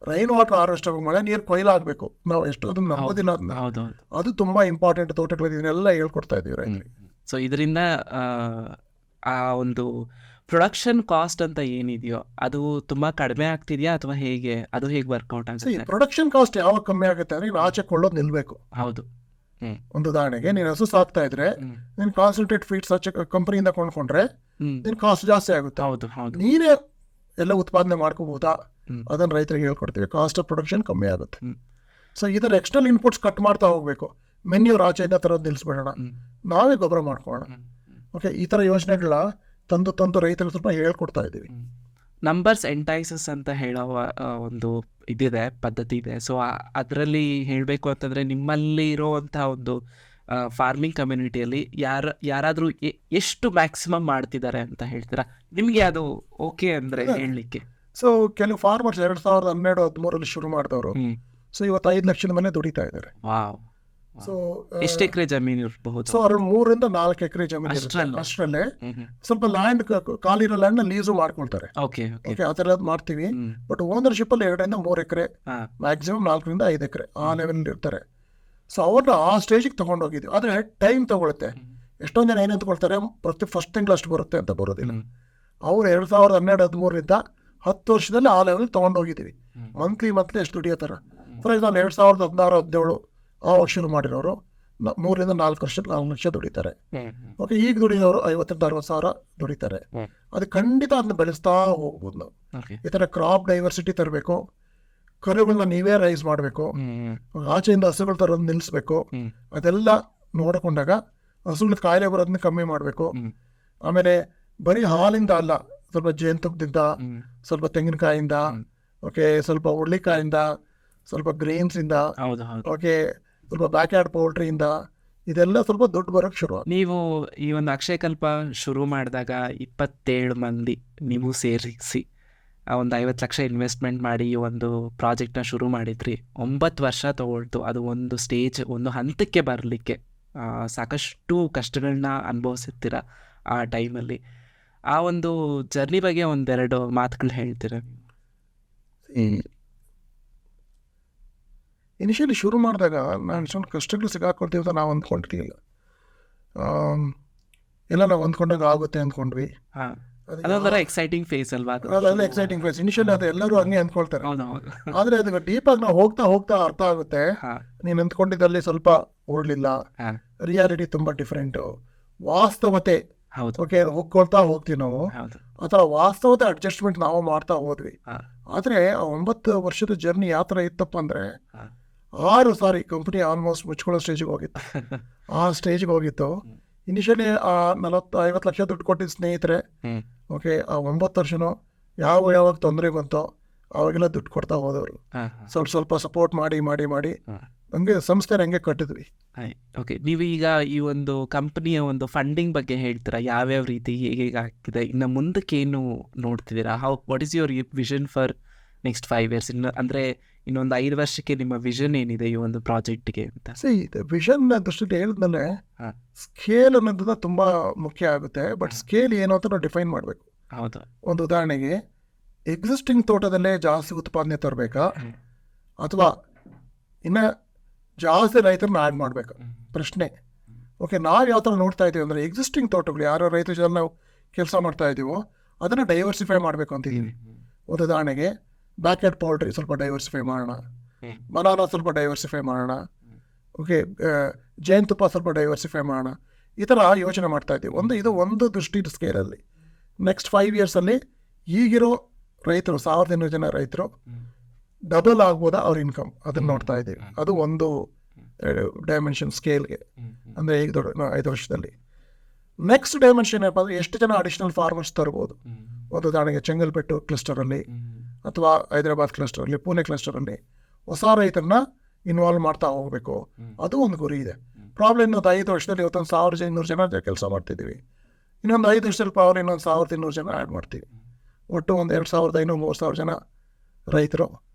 ರೈನ್ ವಾಟರ್ ಹಾರ್ವೆಸ್ಟ್ ಆಗಬೇಕು, ಮಳೆ ನೀರು ಕೊಯ್ಲಾಗಬೇಕು. ನಾವು ಎಷ್ಟು ಅದನ್ನು ನಂಬೋದಿಲ್ಲ ಅದನ್ನ. ಅದು ತುಂಬ ಇಂಪಾರ್ಟೆಂಟ್ ತೋಟಗಳಿಗೆ. ಇದನ್ನೆಲ್ಲ ಹೇಳ್ಕೊಡ್ತಾ ಇದ್ದೀವಿ ರೈತರಿಗೆ.
ಸೊ ಇದರಿಂದ ಆ ಒಂದು ಪ್ರೊಡಕ್ಷನ್ ಕಾಸ್ಟ್ ಅಂತ ಏನಿದೆಯೋ ಅದು ತುಂಬ ಕಡಿಮೆ ಆಗ್ತಿದೆಯಾ ಅಥವಾ ಹೇಗೆ, ಅದು ಹೇಗೆ ವರ್ಕೌಟ್ ಆಗುತ್ತೆ?
ಪ್ರೊಡಕ್ಷನ್ ಕಾಸ್ಟ್ ಯಾವಾಗ ಕಮ್ಮಿ ಆಗುತ್ತೆ ಅಂದರೆ ಆಚೆ ಕೊಳ್ಳೋದು ನಿಲ್ಬೇಕು.
ಹೌದು.
ಒಂದು ಉದಾಹರಣೆಗೆ ನೀನು ಹಸು ಸಾಕ್ತಾ ಇದ್ರೆ ನೀನು ಕಾನ್ಸಂಟ್ರೇಟ್ ಫೀಡ್ಸ್ ಕಂಪನಿಯಿಂದ ಕೊಂಡ್ಕೊಂಡ್ರೆ ನಿನ್ ಕಾಸ್ಟ್ ಜಾಸ್ತಿ ಆಗುತ್ತೆ.
ಹೌದು ಹೌದು.
ನೀನೇ ಎಲ್ಲ ಉತ್ಪಾದನೆ ಮಾಡ್ಕೋಬಹುದಾ, ಅದನ್ನ ರೈತರಿಗೆ ಹೇಳ್ಕೊಡ್ತೀವಿ. ಕಾಸ್ಟ್ ಆಫ್ ಪ್ರೊಡಕ್ಷನ್ ಕಮ್ಮಿ ಆಗುತ್ತೆ. ಸೊ ಇದರ ಎಕ್ಸ್ಟರ್ನಲ್ ಇನ್ಪುಟ್ಸ್ ಕಟ್ ಮಾಡ್ತಾ ಹೋಗ್ಬೇಕು. ಮೆನ್ಯೂರ್ ಆಚೆಯಿಂದ ತರೋದು ನಿಲ್ಲಿಸ್ಬೇಡೋಣ, ನಾವೇ ಗೊಬ್ಬರ ಮಾಡ್ಕೊಳ್ಳೋಣ. ಓಕೆ, ಈ ಥರ ಯೋಜನೆಗಳ ತಂದು ರೈತರಿಗೆ ಸ್ವಲ್ಪ ಹೇಳ್ಕೊಡ್ತಾ ಇದ್ದೀವಿ.
ನಂಬರ್ಸ್ ಎಂಟೈಸಸ್ ಅಂತ ಹೇಳೋ ಒಂದು ಇದಿದೆ, ಪದ್ಧತಿ ಇದೆ. ಸೊ ಅದರಲ್ಲಿ ಹೇಳಬೇಕು ಅಂತಂದರೆ ನಿಮ್ಮಲ್ಲಿ ಇರೋವಂಥ ಒಂದು ಫಾರ್ಮಿಂಗ್ ಕಮ್ಯುನಿಟಿಯಲ್ಲಿ ಯಾರಾದರೂ ಎಷ್ಟು ಮ್ಯಾಕ್ಸಿಮಮ್ ಮಾಡ್ತಿದ್ದಾರೆ ಅಂತ ಹೇಳ್ತೀರಾ? ನಿಮಗೆ ಅದು ಓಕೆ ಅಂದರೆ ಹೇಳಲಿಕ್ಕೆ?
ಸೊ ಕೆಲವು ಫಾರ್ಮರ್ಸ್ 2012-13 ಶುರು ಮಾಡಿದವರು ಸೊ ಇವತ್ತು 5 ಲಕ್ಷದ ಮನೆ ದುಡಿತಾ ಇದ್ದಾರೆ.
ವಾವ್.
ಸೊ
ಎಷ್ಟು ಎಕರೆ ಜಮೀನು ಇರಬಹುದು?
ಸೊ ಅವ್ರು 3-4 ಎಕರೆ ಜಮೀನು ಅಷ್ಟರಲ್ಲೇ ಸ್ವಲ್ಪ ಲ್ಯಾಂಡ್ ಖಾಲಿರೋ ಲ್ಯಾಂಡ್ ಲೀಸು ಮಾಡ್ಕೊಳ್ತಾರೆ.
ಓಕೆ
ಓಕೆ, ಆ ಥರ ಮಾಡ್ತೀವಿ. ಬಟ್ ಓನರ್ಶಿಪ್ ಅಲ್ಲಿ 2-3 ಎಕರೆ, ಮ್ಯಾಕ್ಸಿಮಮ್ 4-5 ಎಕರೆ ಆ ಲೆವೆಲ್ ಇರ್ತಾರೆ. ಸೊ ಅವ್ರನ್ನ ಆ ಸ್ಟೇಜಿಗೆ ತಗೊಂಡೋಗಿದ್ವಿ. ಆದರೆ ಟೈಮ್ ತಗೊಳುತ್ತೆ. ಎಷ್ಟೊಂದು ಜನ ಏನು ಅಂದ್ಕೊಳ್ತಾರೆ, ಪ್ರತಿ ಫಸ್ಟ್ ತಿಂಗಳು ಅಷ್ಟು ಬರುತ್ತೆ ಅಂತ ಬರೋದಿಲ್ಲ. ಅವ್ರು 2012-13 10 ವರ್ಷದಲ್ಲಿ ಆ ಲೆವೆಲ್ ತೊಗೊಂಡೋಗಿದ್ದೀವಿ. ಮಂತ್ಲಿ ಎಷ್ಟು ದುಡಿಯೋ ಥರ. ಫಾರ್ ಎಕ್ಸಾಂಪಲ್ 2016-17 ಆವಾಗ ಶುರು ಮಾಡಿರೋರು 3-4 ವರ್ಷ 4 ಲಕ್ಷ ದುಡಿತಾರೆ. ಓಕೆ, ಈಗ ದುಡಿಯೋರು 50-60 ಸಾವಿರ ದುಡಿತಾರೆ. ಅದು ಖಂಡಿತ ಅದನ್ನ ಬೆಳೆಸ್ತಾ ಹೋಗ್ಬೋದು ನಾವು. ಈ ಥರ ಕ್ರಾಪ್ ಡೈವರ್ಸಿಟಿ ತರಬೇಕು. ಕರುಗಳನ್ನ ನೀವೇ ರೈಸ್ ಮಾಡಬೇಕು. ಆಚೆಯಿಂದ ಹಸುಗಳು ತರೋದು ನಿಲ್ಲಿಸ್ಬೇಕು. ಅದೆಲ್ಲ ನೋಡಿಕೊಂಡಾಗ ಹಸುಗಳ ಕಾಯಿಲೆ ಬರೋದನ್ನ ಕಮ್ಮಿ ಮಾಡಬೇಕು. ಆಮೇಲೆ ಬರೀ ಹಾಲಿಂದ ಅಲ್ಲ, ಸ್ವಲ್ಪ ಜೇನುತುಪ್ಪದಿಂದ, ಸ್ವಲ್ಪ ತೆಂಗಿನಕಾಯಿಂದ, ಓಕೆ, ಸ್ವಲ್ಪ ಹುರುಳಿಕಾಯಿಂದ, ಸ್ವಲ್ಪ ಗ್ರೇನ್ಸಿಂದ, ಓಕೆ, ಸ್ವಲ್ಪ ಬ್ಯಾಕ್ ಯಾರ್ಡ್ ಪೌಲ್ಟ್ರಿಯಿಂದ, ಇದೆಲ್ಲ ಸ್ವಲ್ಪ ದುಡ್ಡು ಬರೋಕ್ಕೆ ಶುರು.
ನೀವು ಈ ಒಂದು ಅಕ್ಷಯಕಲ್ಪ ಶುರು ಮಾಡಿದಾಗ 27 ಮಂದಿ ನೀವು ಸೇರಿಸಿ ಒಂದು 50 ಲಕ್ಷ ಇನ್ವೆಸ್ಟ್ಮೆಂಟ್ ಮಾಡಿ ಈ ಒಂದು ಪ್ರಾಜೆಕ್ಟ್ನ ಶುರು ಮಾಡಿದ್ರಿ. 9 ವರ್ಷ ತಗೊಳ್ತು ಅದು ಒಂದು ಸ್ಟೇಜ್, ಒಂದು ಹಂತಕ್ಕೆ ಬರಲಿಕ್ಕೆ. ಸಾಕಷ್ಟು ಕಷ್ಟಗಳನ್ನ ಅನುಭವಿಸಿರ್ತೀರ ಆ ಟೈಮಲ್ಲಿ. ಆ ಒಂದು ಜರ್ನಿ ಬಗ್ಗೆ 1-2 ಮಾತುಗಳು ಹೇಳ್ತೀರ?
ಇನಿಷಿಯಲಿ ಶುರು ಮಾಡಿದಾಗ ನಾನು ಇಷ್ಟೊಂದು ಕಷ್ಟಗಳು ಸಿಗಾಕೊಳ್ತೀವಿ ಅಂತ ನಾವು ಅಂದ್ಕೊಂಡಿರ್ಲಿಲ್ಲ. ಎಲ್ಲ ನಾವು ಅಂದ್ಕೊಂಡಾಗ ಆಗುತ್ತೆ ಅಂದ್ಕೊಂಡ್ವಿ.
ಅದೊಂಥರ ಎಕ್ಸೈಟಿಂಗ್ ಫೇಸ್ ಅಲ್ವಾ?
ಅದೆಲ್ಲ ಎಕ್ಸೈಟಿಂಗ್ ಫೇಸ್. ಇನಿಷಿಯಲಿ ಅದು ಎಲ್ಲರೂ ಹಂಗೆ ಅಂದ್ಕೊಳ್ತಾರೆ. ಆದರೆ ಅದು ಡೀಪಾಗಿ ನಾವು ಹೋಗ್ತಾ ಅರ್ಥ ಆಗುತ್ತೆ. ನೀನು ಅಂದ್ಕೊಂಡಿದ್ದಲ್ಲಿ ಸ್ವಲ್ಪ ಓಡಲಿಲ್ಲ, ರಿಯಾಲಿಟಿ ತುಂಬ ಡಿಫ್ರೆಂಟು, ವಾಸ್ತವತೆ. ಓಕೆ, ಹೋಗ್ತೀವಿ ನಾವು. ಆ ಥರ ವಾಸ್ತವತೆ ಅಡ್ಜಸ್ಟ್ಮೆಂಟ್ ನಾವು ಮಾಡ್ತಾ ಹೋದ್ವಿ. ಆದರೆ ಆ 9 ವರ್ಷದ ಜರ್ನಿ ಯಾವ ಥರ ಇತ್ತಪ್ಪ ಅಂದರೆ 6 ಸಾರಿ ಕಂಪ್ನಿ ಆಲ್ಮೋಸ್ಟ್ ಮುಚ್ಕೊಳ್ಳೋ ಸ್ಟೇಜಿಗೆ ಹೋಗಿತ್ತು. ಆ ಸ್ಟೇಜಿಗೆ ಹೋಗಿತ್ತು. ಇನಿಷಿಯಲಿ 40-50 ಲಕ್ಷ ದುಡ್ಡು ಕೊಟ್ಟಿದ್ದ ಸ್ನೇಹಿತರೆ, ಓಕೆ, ಆ 9 ವರ್ಷನೂ ಯಾವಾಗ ತೊಂದರೆ ಬಂತೋ ಅವಾಗೆಲ್ಲ ದುಡ್ಡು ಕೊಡ್ತಾ ಹೋದವರು. ಸ್ವಲ್ಪ ಸಪೋರ್ಟ್ ಮಾಡಿ ಹಂಗೆ ಸಂಸ್ಥೆ ಹಂಗೆ ಕಟ್ಟಿದ್ವಿ.
ಓಕೆ, ನೀವು ಈಗ ಈ ಒಂದು ಕಂಪನಿಯ ಒಂದು ಫಂಡಿಂಗ್ ಬಗ್ಗೆ ಹೇಳ್ತೀರಾ? ಯಾವ್ಯಾವ ರೀತಿ ಹೇಗೆ ಆಗ್ತಿದೆ, ಇನ್ನು ಮುಂದಕ್ಕೆ ಏನು ನೋಡ್ತಿದ್ದೀರಾ? What is your vision for next 5 years? ಅಂದರೆ ಇನ್ನೊಂದು 5 ವರ್ಷಕ್ಕೆ ನಿಮ್ಮ ವಿಷನ್ ಏನಿದೆ ಈ ಒಂದು ಪ್ರಾಜೆಕ್ಟ್ಗೆ ಅಂತ?
ವಿಷನ್ ದೃಷ್ಟಿಯಲ್ಲಿ ಹೇಳಿದ್ಮೇಲೆ ಸ್ಕೇಲ್ ಅನ್ನೋದನ್ನ ತುಂಬ ಮುಖ್ಯ ಆಗುತ್ತೆ. ಬಟ್ ಸ್ಕೇಲ್ ಏನು ಅಂತ ನಾವು ಡಿಫೈನ್ ಮಾಡಬೇಕು.
ಹೌದು.
ಒಂದು ಉದಾಹರಣೆಗೆ, ಎಕ್ಸಿಸ್ಟಿಂಗ್ ತೋಟದಲ್ಲೇ ಜಾಸ್ತಿ ಉತ್ಪಾದನೆ ತರಬೇಕಾ ಅಥವಾ ಇನ್ನು ಜಾಸ್ತಿ ರೈತರನ್ನ ಆ್ಯಡ್ ಮಾಡಬೇಕಾ ಪ್ರಶ್ನೆ. ಓಕೆ, ನಾವು ಯಾವ ಥರ ನೋಡ್ತಾ ಇದ್ದೀವಿ ಅಂದರೆ, ಎಕ್ಸಿಸ್ಟಿಂಗ್ ತೋಟಗಳು ಯಾರೋ ರೈತರ ಜೊತೆ ನಾವು ಕೆಲಸ ಮಾಡ್ತಾ ಇದ್ದೀವೋ ಅದನ್ನು ಡೈವರ್ಸಿಫೈ ಮಾಡಬೇಕು ಅಂತಿದ್ದೀವಿ. ಒಂದು ಉದಾಹರಣೆಗೆ, ಬ್ಯಾಕ್ ಯಾರ್ಡ್ ಪೌಲ್ಟ್ರಿ ಸ್ವಲ್ಪ ಡೈವರ್ಸಿಫೈ ಮಾಡೋಣ, ಬನಾನಾ ಸ್ವಲ್ಪ ಡೈವರ್ಸಿಫೈ ಮಾಡೋಣ, ಓಕೆ, ಜೇನುತುಪ್ಪ ಸ್ವಲ್ಪ ಡೈವರ್ಸಿಫೈ ಮಾಡೋಣ. ಈ ಥರ ಯೋಚನೆ ಮಾಡ್ತಾ ಇದ್ದೀವಿ. ಇದು ಒಂದು ದೃಷ್ಟಿ ಸ್ಕೇಲಲ್ಲಿ. ನೆಕ್ಸ್ಟ್ 5 yearsಲ್ಲಿ ಈಗಿರೋ ರೈತರು 1200 ಜನ ರೈತರು ಡಬಲ್ ಆಗ್ಬೋದಾ ಅವ್ರ ಇನ್ಕಮ್, ಅದನ್ನು ನೋಡ್ತಾ ಇದ್ದೀವಿ. ಅದು ಒಂದು ಡೈಮೆನ್ಷನ್ ಸ್ಕೇಲ್ಗೆ, ಅಂದರೆ ಈಗ ದೊಡ್ಡ 5 ವರ್ಷದಲ್ಲಿ. ನೆಕ್ಸ್ಟ್ ಡೈಮೆನ್ಷನ್ ಏನಪ್ಪ ಅಂದರೆ ಎಷ್ಟು ಜನ ಅಡಿಷನಲ್ ಫಾರ್ಮರ್ಸ್ ತರ್ಬೋದು. ಒಂದು ಉದಾಹರಣೆಗೆ ಚೆಂಗಲ್ಪೆಟ್ಟು ಕ್ಲಸ್ಟರಲ್ಲಿ ಅಥವಾ ಹೈದರಾಬಾದ್ ಕ್ಲಸ್ಟರಲ್ಲಿ, ಪುಣೆ ಕ್ಲಸ್ಟರಲ್ಲಿ ಹೊಸ ರೈತರನ್ನ ಇನ್ವಾಲ್ವ್ ಮಾಡ್ತಾ ಹೋಗಬೇಕು. ಅದು ಒಂದು ಗುರಿ ಇದೆ. ಪ್ರಾಬ್ಲಮ್ ಇನ್ನೊಂದು 5 ವರ್ಷದಲ್ಲಿ ಇವತ್ತೊಂದು 1200 ಜನ ಕೆಲಸ ಮಾಡ್ತಿದ್ದೀವಿ. ಇನ್ನೊಂದು 5 ವರ್ಷದಲ್ಲಿ ಪವರ್ ಇನ್ನೊಂದು 1200 ಜನ ಆ್ಯಡ್ ಮಾಡ್ತೀವಿ. ಒಟ್ಟು ಒಂದು 2500-3000 ಜನ ರೈತರು.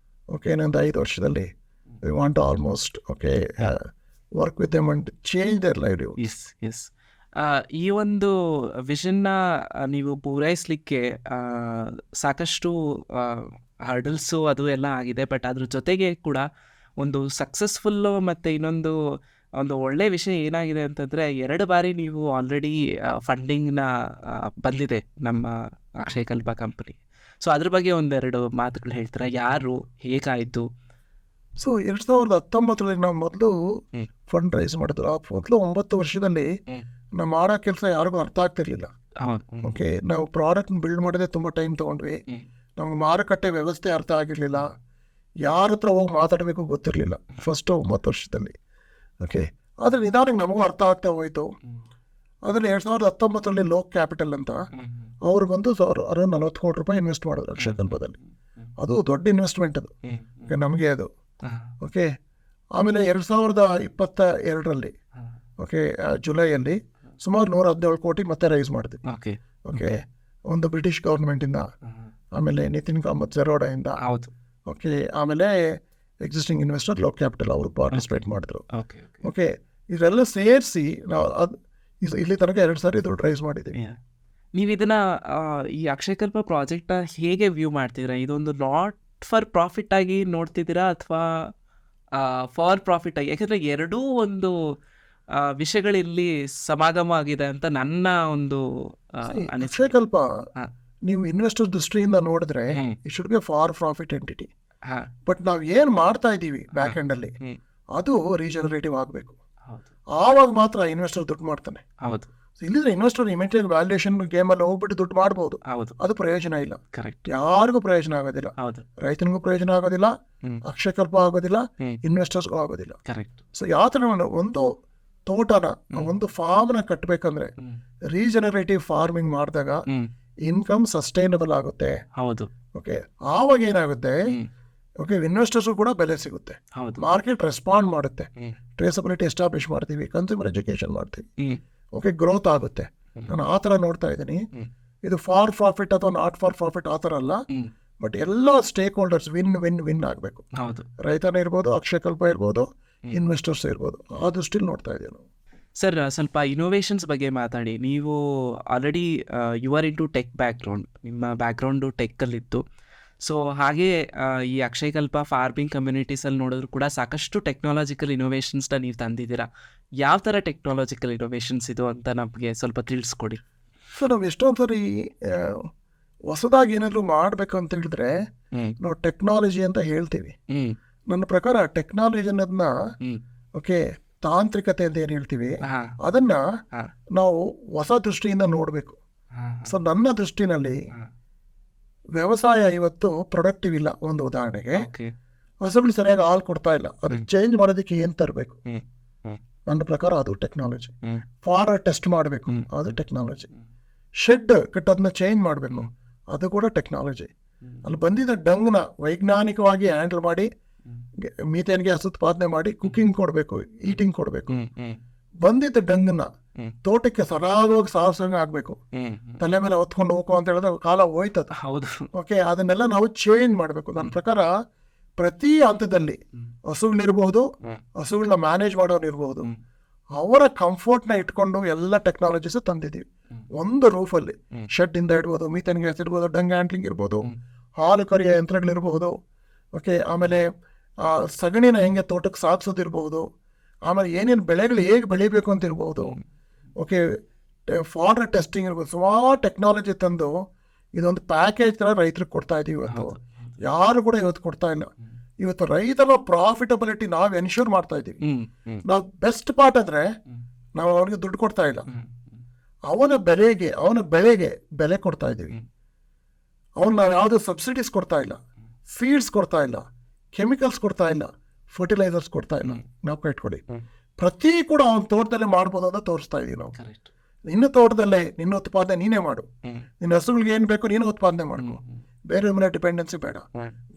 ಓಕೆ, ಇನ್ನೊಂದು 5 ವರ್ಷದಲ್ಲಿ we want almost work with them and change their live.
Yes ಈ ಒಂದು ವಿಷನ್ನ ನೀವು ಪೂರೈಸಲಿಕ್ಕೆ ಸಾಕಷ್ಟು ಹರ್ಡಲ್ಸು ಅದು ಎಲ್ಲ ಆಗಿದೆ. ಬಟ್ ಅದ್ರ ಜೊತೆಗೆ ಕೂಡ ಒಂದು ಸಕ್ಸಸ್ಫುಲ್ಲು ಮತ್ತು ಇನ್ನೊಂದು ಒಂದು ಒಳ್ಳೆ ವಿಷಯ ಏನಾಗಿದೆ ಅಂತಂದರೆ 2 ಬಾರಿ ನೀವು ಆಲ್ರೆಡಿ ಫಂಡಿಂಗ್ನ ಬಂದಿದೆ ನಮ್ಮ ಅಕ್ಷಯಕಲ್ಪ ಕಂಪನಿ. ಸೊ ಅದ್ರ ಬಗ್ಗೆ ಒಂದೆರಡು ಮಾತುಗಳು ಹೇಳ್ತೀರಾ? ಯಾರು, ಹೇಗಾಯಿತು?
ಸೊ 2019ರಲ್ಲಿ ನಾವು ಮೊದಲು ಫಂಡ್ ರೈಸ್ ಮಾಡಿದ್ರು. ಆ ಮೊದಲು 9 ವರ್ಷದಲ್ಲಿ ನಾವು ಮಾಡೋ ಕೆಲಸ ಯಾರಿಗೂ ಅರ್ಥ ಆಗ್ತಿರ್ಲಿಲ್ಲ. ಓಕೆ, ನಾವು ಪ್ರಾಡಕ್ಟ್ ಬಿಲ್ಡ್ ಮಾಡೋದೇ ತುಂಬ ಟೈಮ್ ತೊಗೊಂಡ್ವಿ. ನಮ್ಗೆ ಮಾರುಕಟ್ಟೆ ವ್ಯವಸ್ಥೆ ಅರ್ಥ ಆಗಿರಲಿಲ್ಲ. ಯಾರ ಹತ್ರ ಹೋಗಿ ಮಾತಾಡಬೇಕು ಗೊತ್ತಿರಲಿಲ್ಲ ಫಸ್ಟು 9 ವರ್ಷದಲ್ಲಿ. ಓಕೆ, ಆದರೆ ನಿಧಾನಕ್ಕೆ ನಮಗೂ ಅರ್ಥ ಆಗ್ತಾ ಹೋಯಿತು. ಅದರಲ್ಲಿ 2019ರಲ್ಲಿ ಲೋಕ್ ಕ್ಯಾಪಿಟಲ್ ಅಂತ ಅವ್ರು ಬಂದು 40 ಕೋಟಿ ರೂಪಾಯಿ ಇನ್ವೆಸ್ಟ್ ಮಾಡೋದು ಅಕ್ಷಯಕಲ್ಪದಲ್ಲಿ. ಅದು ದೊಡ್ಡ ಇನ್ವೆಸ್ಟ್ಮೆಂಟ್ ಅದು ನಮಗೆ ಅದು. ಓಕೆ, ಆಮೇಲೆ 2022ರಲ್ಲಿ ಓಕೆ ಜುಲೈಯಲ್ಲಿ ಸುಮಾರು 117 ಕೋಟಿ ಮತ್ತೆ ರೈಸ್ ಮಾಡಿದ್ವಿ. ಓಕೆ, ಒಂದು ಬ್ರಿಟಿಷ್ ಗೌರ್ಮೆಂಟಿಂದ, ಆಮೇಲೆ ನಿತಿನ್ ಕಾಮತ್ ಜರೋಡಾಯಿಂದ, ಓಕೆ, ಆಮೇಲೆ ಎಕ್ಸಿಸ್ಟಿಂಗ್ ಇನ್ವೆಸ್ಟರ್ ಲೋಕ್ ಕ್ಯಾಪಿಟಲ್ ಅವರು ಪಾರ್ಟಿಸಿಪೇಟ್ ಮಾಡಿದ್ರು. ಓಕೆ, ಇದೆಲ್ಲ ಸೇರಿಸಿ ನಾವು ಇಲ್ಲಿ ತನಕ 2 ಸಾರಿ ದುಡ್ಡು ರೈಸ್ ಮಾಡಿದ್ದೀವಿ.
ನೀವು ಇದನ್ನು ಈ ಅಕ್ಷಯಕಲ್ಪ ಪ್ರಾಜೆಕ್ಟ್ನ ಹೇಗೆ ವ್ಯೂ ಮಾಡ್ತಿದ್ದೀರಾ? ಇದೊಂದು ನಾಟ್ ಫಾರ್ ಪ್ರಾಫಿಟ್ ಆಗಿ ನೋಡ್ತಿದ್ದೀರಾ ಅಥವಾ ಫಾರ್ ಪ್ರಾಫಿಟ್ ಆಗಿ? ಯಾಕೆಂದರೆ ಎರಡೂ ಒಂದು ವಿಷಯಗಳಿಲ್ಲಿ ಸಮಾಗಮ ಆಗಿದೆ ಅಂತ ನನ್ನ ಒಂದು
ಅಕ್ಷಯಕಲ್ಪ ನೀವು ಇನ್ವೆಸ್ಟರ್ ದೃಷ್ಟಿಯಿಂದ ನೋಡಿದ್ರೆ it should be for profit entity. But ನಾವು ಏನು ಮಾಡ್ತಾ ಇದ್ದೀವಿ ಬ್ಯಾಕ್ ಎಂಡಲ್ಲಿ ಅದು ರೀಜನರೇಟಿವ್ ಆಗಬೇಕು. ಆವಾಗ ಮಾತ್ರ ಇನ್ವೆಸ್ಟರ್ ದುಡ್ಡು ಮಾಡ್ತಾನೆ. ಇಲ್ಲಿದ್ರೆ ಇನ್ವೆಸ್ಟರ್ ಇಮಿಡಿಯೇಟ್ ವ್ಯಾಲ್ಯೂಯೇಷನ್ ಗೇಮಲ್ಲಿ ಹೋಗ್ಬಿಟ್ಟು ದುಡ್ಡು ಮಾಡ್ಬೋದು, ಅದು ಪ್ರಯೋಜನ ಇಲ್ಲ. ಯಾರಿಗೂ ಪ್ರಯೋಜನ ಆಗೋದಿಲ್ಲ, ರೈತನಿಗೂ ಪ್ರಯೋಜನ ಆಗೋದಿಲ್ಲ, ಅಕ್ಷಯಕಲ್ಪ ಆಗೋದಿಲ್ಲ, ಇನ್ವೆಸ್ಟರ್ಸ್ಗೂ ಆಗೋದಿಲ್ಲ. ಸೊ ಯಾವ ಥರ ಒಂದು ತೋಟನ, ಒಂದು ಫಾರ್ಮ್ನ ಕಟ್ಟಬೇಕಂದ್ರೆ ರೀಜನರೇಟಿವ್ ಫಾರ್ಮಿಂಗ್ ಮಾಡಿದಾಗ ಇನ್ಕಮ್ ಸಸ್ಟೈನಬಲ್ ಆಗುತ್ತೆ. ಓಕೆ, ಆವಾಗ ಏನಾಗುತ್ತೆ, ಓಕೆ, ಇನ್ವೆಸ್ಟರ್ಸು ಕೂಡ ಬೆಲೆ ಸಿಗುತ್ತೆ, ಮಾರ್ಕೆಟ್ ರೆಸ್ಪಾಂಡ್ ಮಾಡುತ್ತೆ, ಟ್ರೇಸಬಿಲಿಟಿ ಎಸ್ಟಾಬ್ಲಿಷ್ ಮಾಡ್ತೀವಿ, ಕನ್ಸ್ಯೂಮರ್ ಎಜುಕೇಶನ್ ಮಾಡ್ತೀವಿ, ಓಕೆ, ಗ್ರೋತ್ ಆಗುತ್ತೆ. ನಾನು ಆ ಥರ ನೋಡ್ತಾ ಇದ್ದೀನಿ. ಇದು ಫಾರ್ ಪ್ರಾಫಿಟ್ ಅಥವಾ ನಾಟ್ ಫಾರ್ ಪ್ರಾಫಿಟ್ ಆ ಥರ ಅಲ್ಲ, ಬಟ್ ಎಲ್ಲ ಸ್ಟೇಕ್ ಹೋಲ್ಡರ್ಸ್ ವಿನ್ ಆಗಬೇಕು. ರೈತನೇ ಇರ್ಬೋದು, ಅಕ್ಷಯಕಲ್ಪ ಇರ್ಬೋದು, ಇನ್ವೆಸ್ಟರ್ಸ್ ಇರ್ಬೋದು. ಆ ದೃಷ್ಟಿಲಿ ನೋಡ್ತಾ ಇದ್ದೀವಿ ನಾವು.
ಸರ್, ಸ್ವಲ್ಪ ಇನೋವೇಷನ್ಸ್ ಬಗ್ಗೆ ಮಾತಾಡಿ. ನೀವು already you are into tech background, ನಿಮ್ಮ ಬ್ಯಾಕ್ಗ್ರೌಂಡು ಟೆಕ್ಕಲ್ಲಿತ್ತು. ಸೊ ಹಾಗೆ ಈ ಅಕ್ಷಯಕಲ್ಪ ಫಾರ್ಮಿಂಗ್ ಕಮ್ಯುನಿಟೀಸಲ್ಲಿ ನೋಡಿದ್ರು ಕೂಡ ಸಾಕಷ್ಟು ಟೆಕ್ನಾಲಜಿಕಲ್ ಇನೋವೇಷನ್ಸ್ನ ನೀವು ತಂದಿದ್ದೀರಾ. ಯಾವ ಥರ ಟೆಕ್ನಾಲಜಿಕಲ್ ಇನೋವೇಷನ್ಸ್ ಇದು ಅಂತ ನಮಗೆ ಸ್ವಲ್ಪ ತಿಳಿಸ್ಕೊಡಿ.
ಸೊ ನಾವು ಎಷ್ಟೊಂದು ಸರಿ ಹೊಸದಾಗಿ ಏನಾದರೂ ಮಾಡಬೇಕು ಅಂತ ಹೇಳಿದ್ರೆ ನಾವು ಟೆಕ್ನಾಲಜಿ ಅಂತ ಹೇಳ್ತೀವಿ. ನನ್ನ ಪ್ರಕಾರ ಟೆಕ್ನಾಲಜಿ ಅನ್ನೋದನ್ನ ಓಕೆ ತಾಂತ್ರಿಕತೆ ಅಂತ ಏನು ಹೇಳ್ತೀವಿ ಅದನ್ನ ನಾವು ಹೊಸ ದೃಷ್ಟಿಯಿಂದ ನೋಡಬೇಕು. ಸೊ ನನ್ನ ದೃಷ್ಟಿನಲ್ಲಿ ವ್ಯವಸಾಯ ಇವತ್ತು ಪ್ರೊಡಕ್ಟಿವ್ ಇಲ್ಲ. ಒಂದು ಉದಾಹರಣೆಗೆ ಹಸುಗಳು ಸರಿಯಾಗಿ ಹಾಲು ಕೊಡ್ತಾ ಇಲ್ಲ, ಅದು ಚೇಂಜ್ ಮಾಡೋದಕ್ಕೆ ಏನು ತರಬೇಕು? ನನ್ನ ಪ್ರಕಾರ ಅದು ಟೆಕ್ನಾಲಜಿ. ಫಾರ್ ಟೆಸ್ಟ್ ಮಾಡಬೇಕು, ಅದು ಟೆಕ್ನಾಲಜಿ. ಶೆಡ್ ಕಟ್ಟೋದನ್ನ ಚೇಂಜ್ ಮಾಡಬೇಕು, ಅದು ಕೂಡ ಟೆಕ್ನಾಲಜಿ. ಅಲ್ಲಿ ಬಂದಿದ್ದ ಡಂಗ್ನ ವೈಜ್ಞಾನಿಕವಾಗಿ ಹ್ಯಾಂಡಲ್ ಮಾಡಿ ಮೀಥೇನ್ ಗ್ಯಾಸ್ ಉತ್ಪಾದನೆ ಮಾಡಿ ಕುಕಿಂಗ್ ಕೊಡಬೇಕು, ಈಟಿಂಗ್ ಕೊಡಬೇಕು. ಬಂದಿದ್ದ ಡಂಗ್ನ ತೋಟಕ್ಕೆ ಸರಾಗವಾಗಿ ಸಾಹಸಂಗ ಆಗಬೇಕು, ತಲೆ ಮೇಲೆ ಹೊತ್ಕೊಂಡು ಹೋಗೋ ಅಂತ ಹೇಳಿದ್ರೆ ಕಾಲ ಹೋಯ್ತದ. ಓಕೆ, ಅದನ್ನೆಲ್ಲ ನಾವು ಚೇಂಜ್ ಮಾಡಬೇಕು. ನನ್ನ ಪ್ರಕಾರ ಪ್ರತಿ ಹಂತದಲ್ಲಿ ಹಸುಗಳಿರ್ಬೋದು, ಹಸುಗಳನ್ನ ಮ್ಯಾನೇಜ್ ಮಾಡೋರು ಇರ್ಬೋದು, ಅವರ ಕಂಫರ್ಟ್ನ ಇಟ್ಕೊಂಡು ಎಲ್ಲ ಟೆಕ್ನಾಲಜೀಸ್ ತಂದಿದ್ದೀವಿ. ಒಂದು ರೂಫಲ್ಲಿ ಶೆಡ್ ಇಂದ ಇಡ್ಬೋದು, ಮೀಥೇನ್ ಗ್ಯಾಸ್ ಇರ್ಬೋದು, ಡಂಗ್ ಹ್ಯಾಂಡ್ಲಿಂಗ್ ಇರ್ಬೋದು, ಹಾಲು ಕರಿಯ ಯಂತ್ರಗಳಿರ್ಬೋದು. ಓಕೆ, ಆಮೇಲೆ ಸಗಣಿನ ಹೆಂಗೆ ತೋಟಕ್ಕೆ ಸಾಗಿಸೋದಿರ್ಬೋದು, ಆಮೇಲೆ ಏನೇನು ಬೆಳೆಗಳು ಹೇಗೆ ಬೆಳಿಬೇಕು ಅಂತ ಇರ್ಬೋದು. ಓಕೆ, ಫಾರ್ಡರ್ ಟೆಸ್ಟಿಂಗ್ ಇರ್ಬೋದು. ಸುಮಾರು ಟೆಕ್ನಾಲಜಿ ತಂದು ಇದೊಂದು ಪ್ಯಾಕೇಜ್ ಥರ ರೈತರಿಗೆ ಕೊಡ್ತಾ ಇದ್ದೀವಿ. ಇವತ್ತು ಯಾರು ಕೂಡ ಇವತ್ತು ಕೊಡ್ತಾ ಇಲ್ಲ. ಇವತ್ತು ರೈತರ ಪ್ರಾಫಿಟಬಿಲಿಟಿ ನಾವು ಎನ್ಶೂರ್ ಮಾಡ್ತಾ ಇದ್ದೀವಿ. ನಾವು ಬೆಸ್ಟ್ ಪಾರ್ಟ್ ಅಂದರೆ ನಾವು ಅವ್ರಿಗೆ ದುಡ್ಡು ಕೊಡ್ತಾ ಇಲ್ಲ, ಅವನ ಬೆಳೆಗೆ ಬೆಲೆ ಕೊಡ್ತಾ ಇದ್ದೀವಿ. ನಾವು ಯಾವುದೋ ಸಬ್ಸಿಡೀಸ್ ಕೊಡ್ತಾ ಇಲ್ಲ, ಫೀಡ್ಸ್ ಕೊಡ್ತಾ ಇಲ್ಲ, ಕೆಮಿಕಲ್ಸ್ ಕೊಡ್ತಾ ಇಲ್ಲ, ಫರ್ಟಿಲೈಸರ್ಸ್ ಕೊಡ್ತಾ ಇಲ್ಲ.
ಹ್ಮ್.
ನಾವು ಇಟ್ಕೊಡಿ,
ಹ್ಮ್.
ಪ್ರತಿ ಕೂಡ ಅವ್ನ ತೋಟದಲ್ಲೇ ಮಾಡ್ಬೋದು ಅಂತ ತೋರಿಸ್ತಾ ಇದೀವಿ ನಾವು.
ಕರೆಕ್ಟ್.
ನಿನ್ನ ತೋಟದಲ್ಲೇ ನಿನ್ನ ಉತ್ಪಾದನೆ ನೀನೇ ಮಾಡು,
ಹ್ಮ್.
ನಿನ್ನ ಹಸುಗಳಿಗೆ ಏನು ಬೇಕು ನೀನು ಉತ್ಪಾದನೆ ಮಾಡ್ಕೊ, ಬೇರೆ ಮೇಲೆ ಡಿಪೆಂಡೆನ್ಸಿ ಬೇಡ,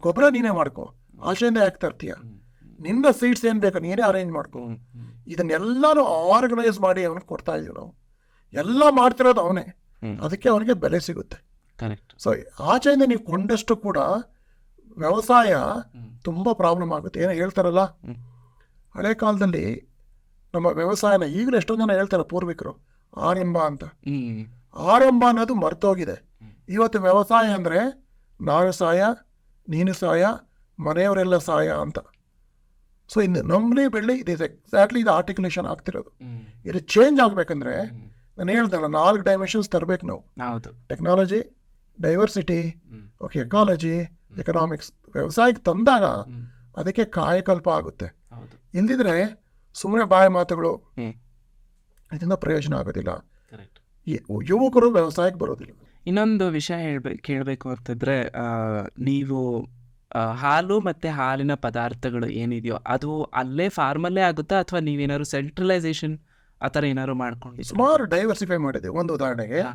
ಗೊಬ್ಬರ ನೀನೇ ಮಾಡ್ಕೊ, ಆಶೆಯಿಂದ ಯಾಕೆ ತರ್ತೀಯ, ನಿನ್ನ ಸೀಡ್ಸ್ ಏನು ಬೇಕು ನೀನೇ ಅರೇಂಜ್ ಮಾಡ್ಕೊ. ಇದನ್ನೆಲ್ಲಾನು ಆರ್ಗನೈಸ್ ಮಾಡಿ ಅವನಿಗೆ ಕೊಡ್ತಾ ಇದೀವಿ ನಾವು. ಎಲ್ಲ ಮಾಡ್ತಿರೋದು ಅವನೇ, ಅದಕ್ಕೆ ಅವನಿಗೆ ಬೆಲೆ ಸಿಗುತ್ತೆ.
ಕರೆಕ್ಟ್.
ಸೊ ಆಚೆಯಿಂದ ನೀವು ಕೊಂಡಷ್ಟು ಕೂಡ ವ್ಯವಸಾಯ ತುಂಬ ಪ್ರಾಬ್ಲಮ್ ಆಗುತ್ತೆ. ಏನೋ ಹೇಳ್ತಾರಲ್ಲ, ಹಳೆ ಕಾಲದಲ್ಲಿ ನಮ್ಮ ವ್ಯವಸಾಯನ ಈಗಲೂ ಎಷ್ಟೊಂದು ಜನ ಹೇಳ್ತಾರೆ ಪೂರ್ವಿಕರು ಆರಂಭ ಅಂತ. ಆರಂಭ ಅನ್ನೋದು ಮರ್ತೋಗಿದೆ. ಇವತ್ತು ವ್ಯವಸಾಯ ಅಂದರೆ ನಾವೇ ಸಹಾಯ, ನೀನು ಸಹಾಯ, ಮನೆಯವರೆಲ್ಲ ಸಹಾಯ ಅಂತ. ಸೊ ಇನ್ನು ನಂಬಲಿ ಬೆಳ್ಳಿ ಇದು ಎಕ್ಸಾಕ್ಟ್ಲಿ ಇದು ಆರ್ಟಿಕ್ಯುಲೇಷನ್ ಆಗ್ತಿರೋದು. ಇದು ಚೇಂಜ್ ಆಗಬೇಕಂದ್ರೆ ನಾನು ಹೇಳ್ದಲ್ಲ 4 ಡೈಮೆನ್ಷನ್ಸ್ ತರಬೇಕು ನಾವು.
ಹೌದು.
Technology, diversity, okay, ecology, economics ವ್ಯವಸಾಯಕ್ಕೆ ತಂದಾಗ ಅದಕ್ಕೆ ಕಾಯಕಲ್ಪ ಆಗುತ್ತೆ.
ಹೌದು.
ಇಲ್ದಿದ್ರೆ ಸುಮ್ಮನೆ ಬಾಯಿ ಮಾತುಗಳು,
ಹ್ಮ್.
ಇದರಿಂದ ಪ್ರಯೋಜನ ಆಗೋದಿಲ್ಲ.
ಕರೆಕ್ಟ್.
ಯುವಕರು ವ್ಯವಸಾಯಕ್ಕೆ ಬರೋದಿಲ್ಲ.
ಇನ್ನೊಂದು ವಿಷಯ ಕೇಳಬೇಕು ಅಂತಂದರೆ, ನೀವು ಹಾಲು ಮತ್ತು ಹಾಲಿನ ಪದಾರ್ಥಗಳು ಏನಿದೆಯೋ ಅದು ಅಲ್ಲೇ ಫಾರ್ಮಲ್ಲೇ ಆಗುತ್ತಾ ಅಥವಾ ನೀವೇನಾದ್ರು ಸೆಂಟ್ರಲೈಸೇಷನ್ ಆ ಥರ ಏನಾದ್ರು ಮಾಡ್ಕೊಂಡಿದ್ದೀರಾ?
ಸುಮಾರು ಡೈವರ್ಸಿಫೈ ಮಾಡಿದೆ. ಒಂದು ಉದಾಹರಣೆಗೆ,
ಹಾ.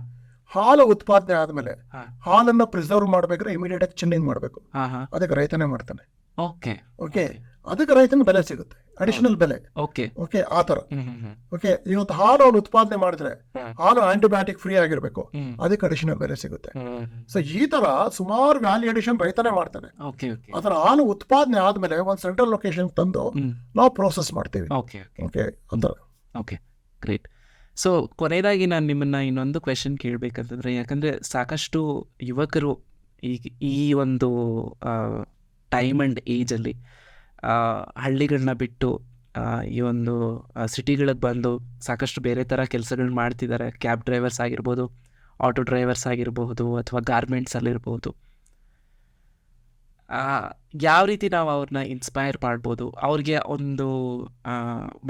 ಹಾಲು ಉತ್ಪಾದನೆ ಆದಮೇಲೆ
ಹಾ.
ಹಾಲನ್ನು ಪ್ರಿಸರ್ವ್ ಮಾಡಬೇಕಾದ್ರೆ ಇಮಿಡಿಯೇಟ್ ಆಗಿ ಚಿಲ್ಲಿಂಗ್ ಮಾಡಬೇಕು.
ಹಾಂ ಹಾಂ.
ಅದಕ್ಕೆ ರೈತನೇ ಮಾಡ್ತಾನೆ.
ಓಕೆ
ಓಕೆ, ಅದಕ್ಕೆ ರೈತನ ಬೆಲೆ ಸಿಗುತ್ತೆ, ಅಡಿಷನಲ್ ಬೆಲೆ.
ಓಕೆ.
ಓಕೆ, ಆ ಥರ.
ಹ್ಞೂ ಹ್ಞೂ ಹ್ಞೂ.
ಓಕೆ, ಇವತ್ತು ಹಾಲು ಅವ್ನು ಉತ್ಪಾದನೆ ಮಾಡಿದ್ರೆ
ಹ್ಮ್.
ಹಾಲು ಆಂಟಿಬಯೋಟಿಕ್ ಫ್ರೀ ಆಗಿರಬೇಕು,
ಹ್ಮ್.
ಅದಕ್ಕೆ ಅಡಿಷನಲ್ ಬೆಲೆ ಸಿಗುತ್ತೆ.
ಹ್ಞೂ.
ಸೊ ಈ ಥರ ಸುಮಾರು ವ್ಯಾಲ್ಯೂ ಅಡಿಷನ್ ರೈತನೇ ಮಾಡ್ತಾನೆ.
Okay okay.
ಅದರ ಹಾಲು ಉತ್ಪಾದನೆ ಆದಮೇಲೆ ಒಂದು ಸೆಂಟ್ರಲ್ ಲೊಕೇಶನ್ ತಂದು
ಹ್ಞೂ.
ನಾವು ಪ್ರೋಸೆಸ್ ಮಾಡ್ತೀವಿ.
ಓಕೆ ಓಕೆ
ಓಕೆ, ಆ ಥರ.
Okay, great. ಸೊ ಕೊನೆಯದಾಗಿ ನಾನು ನಿಮ್ಮನ್ನು ಇನ್ನೊಂದು ಕ್ವೆಶನ್ ಕೇಳಬೇಕಂತಂದರೆ, ಯಾಕಂದರೆ ಸಾಕಷ್ಟು ಯುವಕರು ಈಗ ಈ ಒಂದು ಟೈಮ್ ಆ್ಯಂಡ್ ಏಜಲ್ಲಿ ಹಳ್ಳಿಗಳನ್ನ ಬಿಟ್ಟು ಈ ಒಂದು ಸಿಟಿಗಳಿಗೆ ಬಂದು ಸಾಕಷ್ಟು ಬೇರೆ ಥರ ಕೆಲಸಗಳು ಮಾಡ್ತಿದ್ದಾರೆ. ಕ್ಯಾಬ್ ಡ್ರೈವರ್ಸ್ ಆಗಿರ್ಬೋದು, ಆಟೋ ಡ್ರೈವರ್ಸ್ ಆಗಿರಬಹುದು, ಅಥವಾ ಗಾರ್ಮೆಂಟ್ಸಲ್ಲಿರ್ಬೋದು. ಯಾವ ರೀತಿ ನಾವು ಅವ್ರನ್ನ ಇನ್ಸ್ಪೈರ್ ಮಾಡ್ಬೋದು, ಅವ್ರಿಗೆ ಒಂದು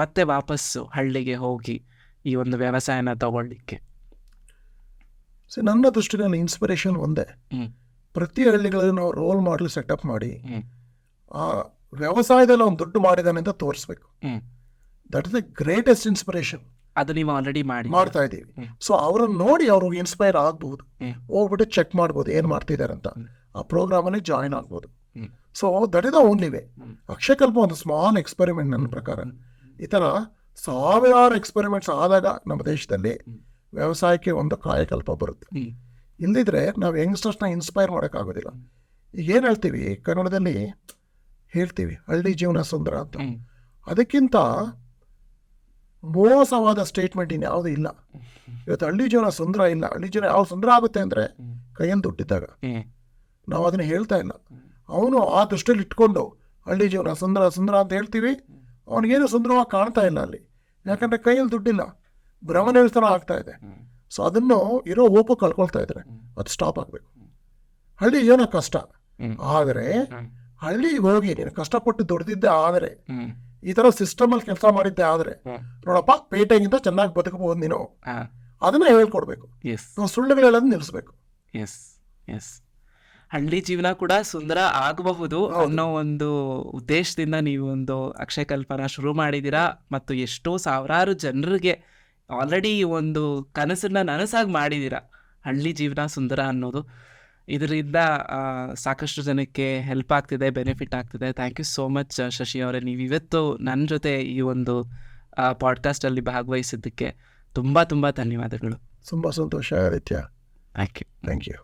ಮತ್ತೆ ವಾಪಸ್ಸು ಹಳ್ಳಿಗೆ ಹೋಗಿ ಈ ಒಂದು ವ್ಯವಸಾಯನ ತಗೊಳ್ಳಿಕ್ಕೆ?
ಸೊ ನನ್ನ ದೃಷ್ಟಿನಲ್ಲಿ ಇನ್ಸ್ಪಿರೇಷನ್ ಒಂದೇ.
ಹ್ಮ್.
ಪ್ರತಿ ಹಳ್ಳಿಗಳಲ್ಲಿ ನಾವು ರೋಲ್ ಮಾಡಲ್ ಸೆಟಪ್ ಮಾಡಿ
ಹ್ಮ್.
ಆ ವ್ಯವಸಾಯದಲ್ಲಿ ಅವ್ನು ದುಡ್ಡು ಮಾಡಿದಾನೆ ಅಂತ ತೋರಿಸ್ಬೇಕು.
Hmm.
That is the greatest inspiration.
ಅದು ನೀವು ಆಲ್ರೆಡಿ
ಮಾಡ್ತಾ ಇದ್ದೀವಿ.
ಹ್ಮ್.
ಸೊ ಅವ್ರನ್ನ ನೋಡಿ ಅವ್ರಿಗೆ ಇನ್ಸ್ಪೈರ್ ಆಗ್ಬಹುದು,
ಹ್ಮ್.
ಹೋಗ್ಬಿಟ್ಟು ಚೆಕ್ ಮಾಡ್ಬೋದು ಏನು ಮಾಡ್ತಿದ್ದಾರೆ ಅಂತ, ಆ ಪ್ರೋಗ್ರಾಮಲ್ಲಿ ಜಾಯಿನ್ ಆಗ್ಬೋದು.
Hmm.
So that is the only way.
Hmm.
Akshayakalpa ಒಂದು ಸ್ಮಾಲ್ ಎಕ್ಸ್ಪೆರಿಮೆಂಟ್ ನನ್ನ ಪ್ರಕಾರ. ಈ ಥರ ಸಾವಿರಾರು ಎಕ್ಸ್ಪೆರಿಮೆಂಟ್ಸ್ ಆದಾಗ ನಮ್ಮ ದೇಶದಲ್ಲಿ ವ್ಯವಸಾಯಕ್ಕೆ ಒಂದು ಕಾಯಕಲ್ಪ ಬರುತ್ತೆ.
ಹ್ಮ್.
ಇಲ್ಲದಿದ್ರೆ ನಾವು ಯಂಗ್ಸ್ಟರ್ಸ್ನ ಇನ್ಸ್ಪೈರ್ ಮಾಡೋಕ್ಕಾಗೋದಿಲ್ಲ. ಈಗ ಏನು ಹೇಳ್ತೀವಿ ಕನ್ನಡದಲ್ಲಿ, ಹೇಳ್ತೀವಿ ಹಳ್ಳಿ ಜೀವನ ಸುಂದರ ಅಂತ.
ಹ್ಮ್.
ಅದಕ್ಕಿಂತ ಮೋಸವಾದ ಸ್ಟೇಟ್ಮೆಂಟ್ ಇನ್ಯಾವುದೂ ಇಲ್ಲ. ಇವತ್ತು ಹಳ್ಳಿ ಜೀವನ ಸುಂದರ ಇಲ್ಲ. ಹಳ್ಳಿ ಜೀವನ ಯಾವ ಸುಂದರ ಆಗುತ್ತೆ ಅಂದರೆ ಕೈಯಲ್ಲಿ ದುಡ್ಡಿದ್ದಾಗ.
ಹ್ಮ್.
ನಾವು ಅದನ್ನು ಹೇಳ್ತಾ ಇಲ್ಲ. ಅವನು ಆ ದೃಷ್ಟಿಯಲ್ಲಿ ಇಟ್ಕೊಂಡು ಹಳ್ಳಿ ಜೀವನ ಸುಂದರ ಸುಂದರ ಅಂತ ಹೇಳ್ತೀವಿ, ಅವನಿಗೇನು ಸುಂದರವಾಗಿ ಕಾಣ್ತಾ ಇಲ್ಲ ಅಲ್ಲಿ, ಯಾಕಂದರೆ ಕೈಯಲ್ಲಿ ದುಡ್ಡಿಲ್ಲ, ಭ್ರಮನಿರಸನ ಆಗ್ತಾ ಇದೆ. ಸೊ ಅದನ್ನು ಇರೋ ಓಪು ಕಳ್ಕೊಳ್ತಾ ಇದ್ದಾರೆ. ಅದು ಸ್ಟಾಪ್ ಆಗಬೇಕು. ಹಳ್ಳಿ ಜೀವನ ಕಷ್ಟ, ಆದರೆ ಹಳ್ಳಿಗೆ ಹೋಗಿ ನೀನು ಕಷ್ಟಪಟ್ಟು ದುಡ್ದಿದ್ದೆ ಆದರೆ,
ಹ್ಮ್.
ಈ ಥರ ಸಿಸ್ಟಮಲ್ಲಿ ಕೆಲಸ ಮಾಡಿದ್ದೆ ಆದರೆ, ನೋಡಪ್ಪ ಪೇಟೆಗಿಂತ ಚೆನ್ನಾಗಿ ಬದುಕಬಹುದು ನೀನು, ಅದನ್ನ ಹೇಳ್ಕೊಡ್ಬೇಕು.
ಎಸ್
ನಾವು ಸುಳ್ಳುಗಳೆಲ್ಲದನ್ನು ನಿಲ್ಲಿಸ್ಬೇಕು.
ಎಸ್ ಎಸ್ ಹಳ್ಳಿ ಜೀವನ ಕೂಡ ಸುಂದರ ಆಗಬಹುದು ಅನ್ನೋ ಒಂದು ಉದ್ದೇಶದಿಂದ ನೀವು ಒಂದು ಅಕ್ಷಯ ಕಲ್ಪನ ಶುರು ಮಾಡಿದ್ದೀರಾ, ಮತ್ತು ಎಷ್ಟೋ ಸಾವಿರಾರು ಜನರಿಗೆ ಆಲ್ರೆಡಿ ಈ ಒಂದು ಕನಸನ್ನ ನನಸಾಗಿ ಮಾಡಿದ್ದೀರಾ, ಹಳ್ಳಿ ಜೀವನ ಸುಂದರ ಅನ್ನೋದು. ಇದರಿಂದ ಸಾಕಷ್ಟು ಜನಕ್ಕೆ ಹೆಲ್ಪ್ ಆಗ್ತಿದೆ, ಬೆನಿಫಿಟ್ ಆಗ್ತಿದೆ. Thank you so much Shashi ಅವರೇ, ನೀವು ಇವತ್ತು ನನ್ನ ಜೊತೆ ಈ ಒಂದು ಪಾಡ್ಕಾಸ್ಟಲ್ಲಿ ಭಾಗವಹಿಸಿದ್ದಕ್ಕೆ ತುಂಬ ತುಂಬ ಧನ್ಯವಾದಗಳು.
ತುಂಬ ಸಂತೋಷ Aditya.
Thank you.
Thank you.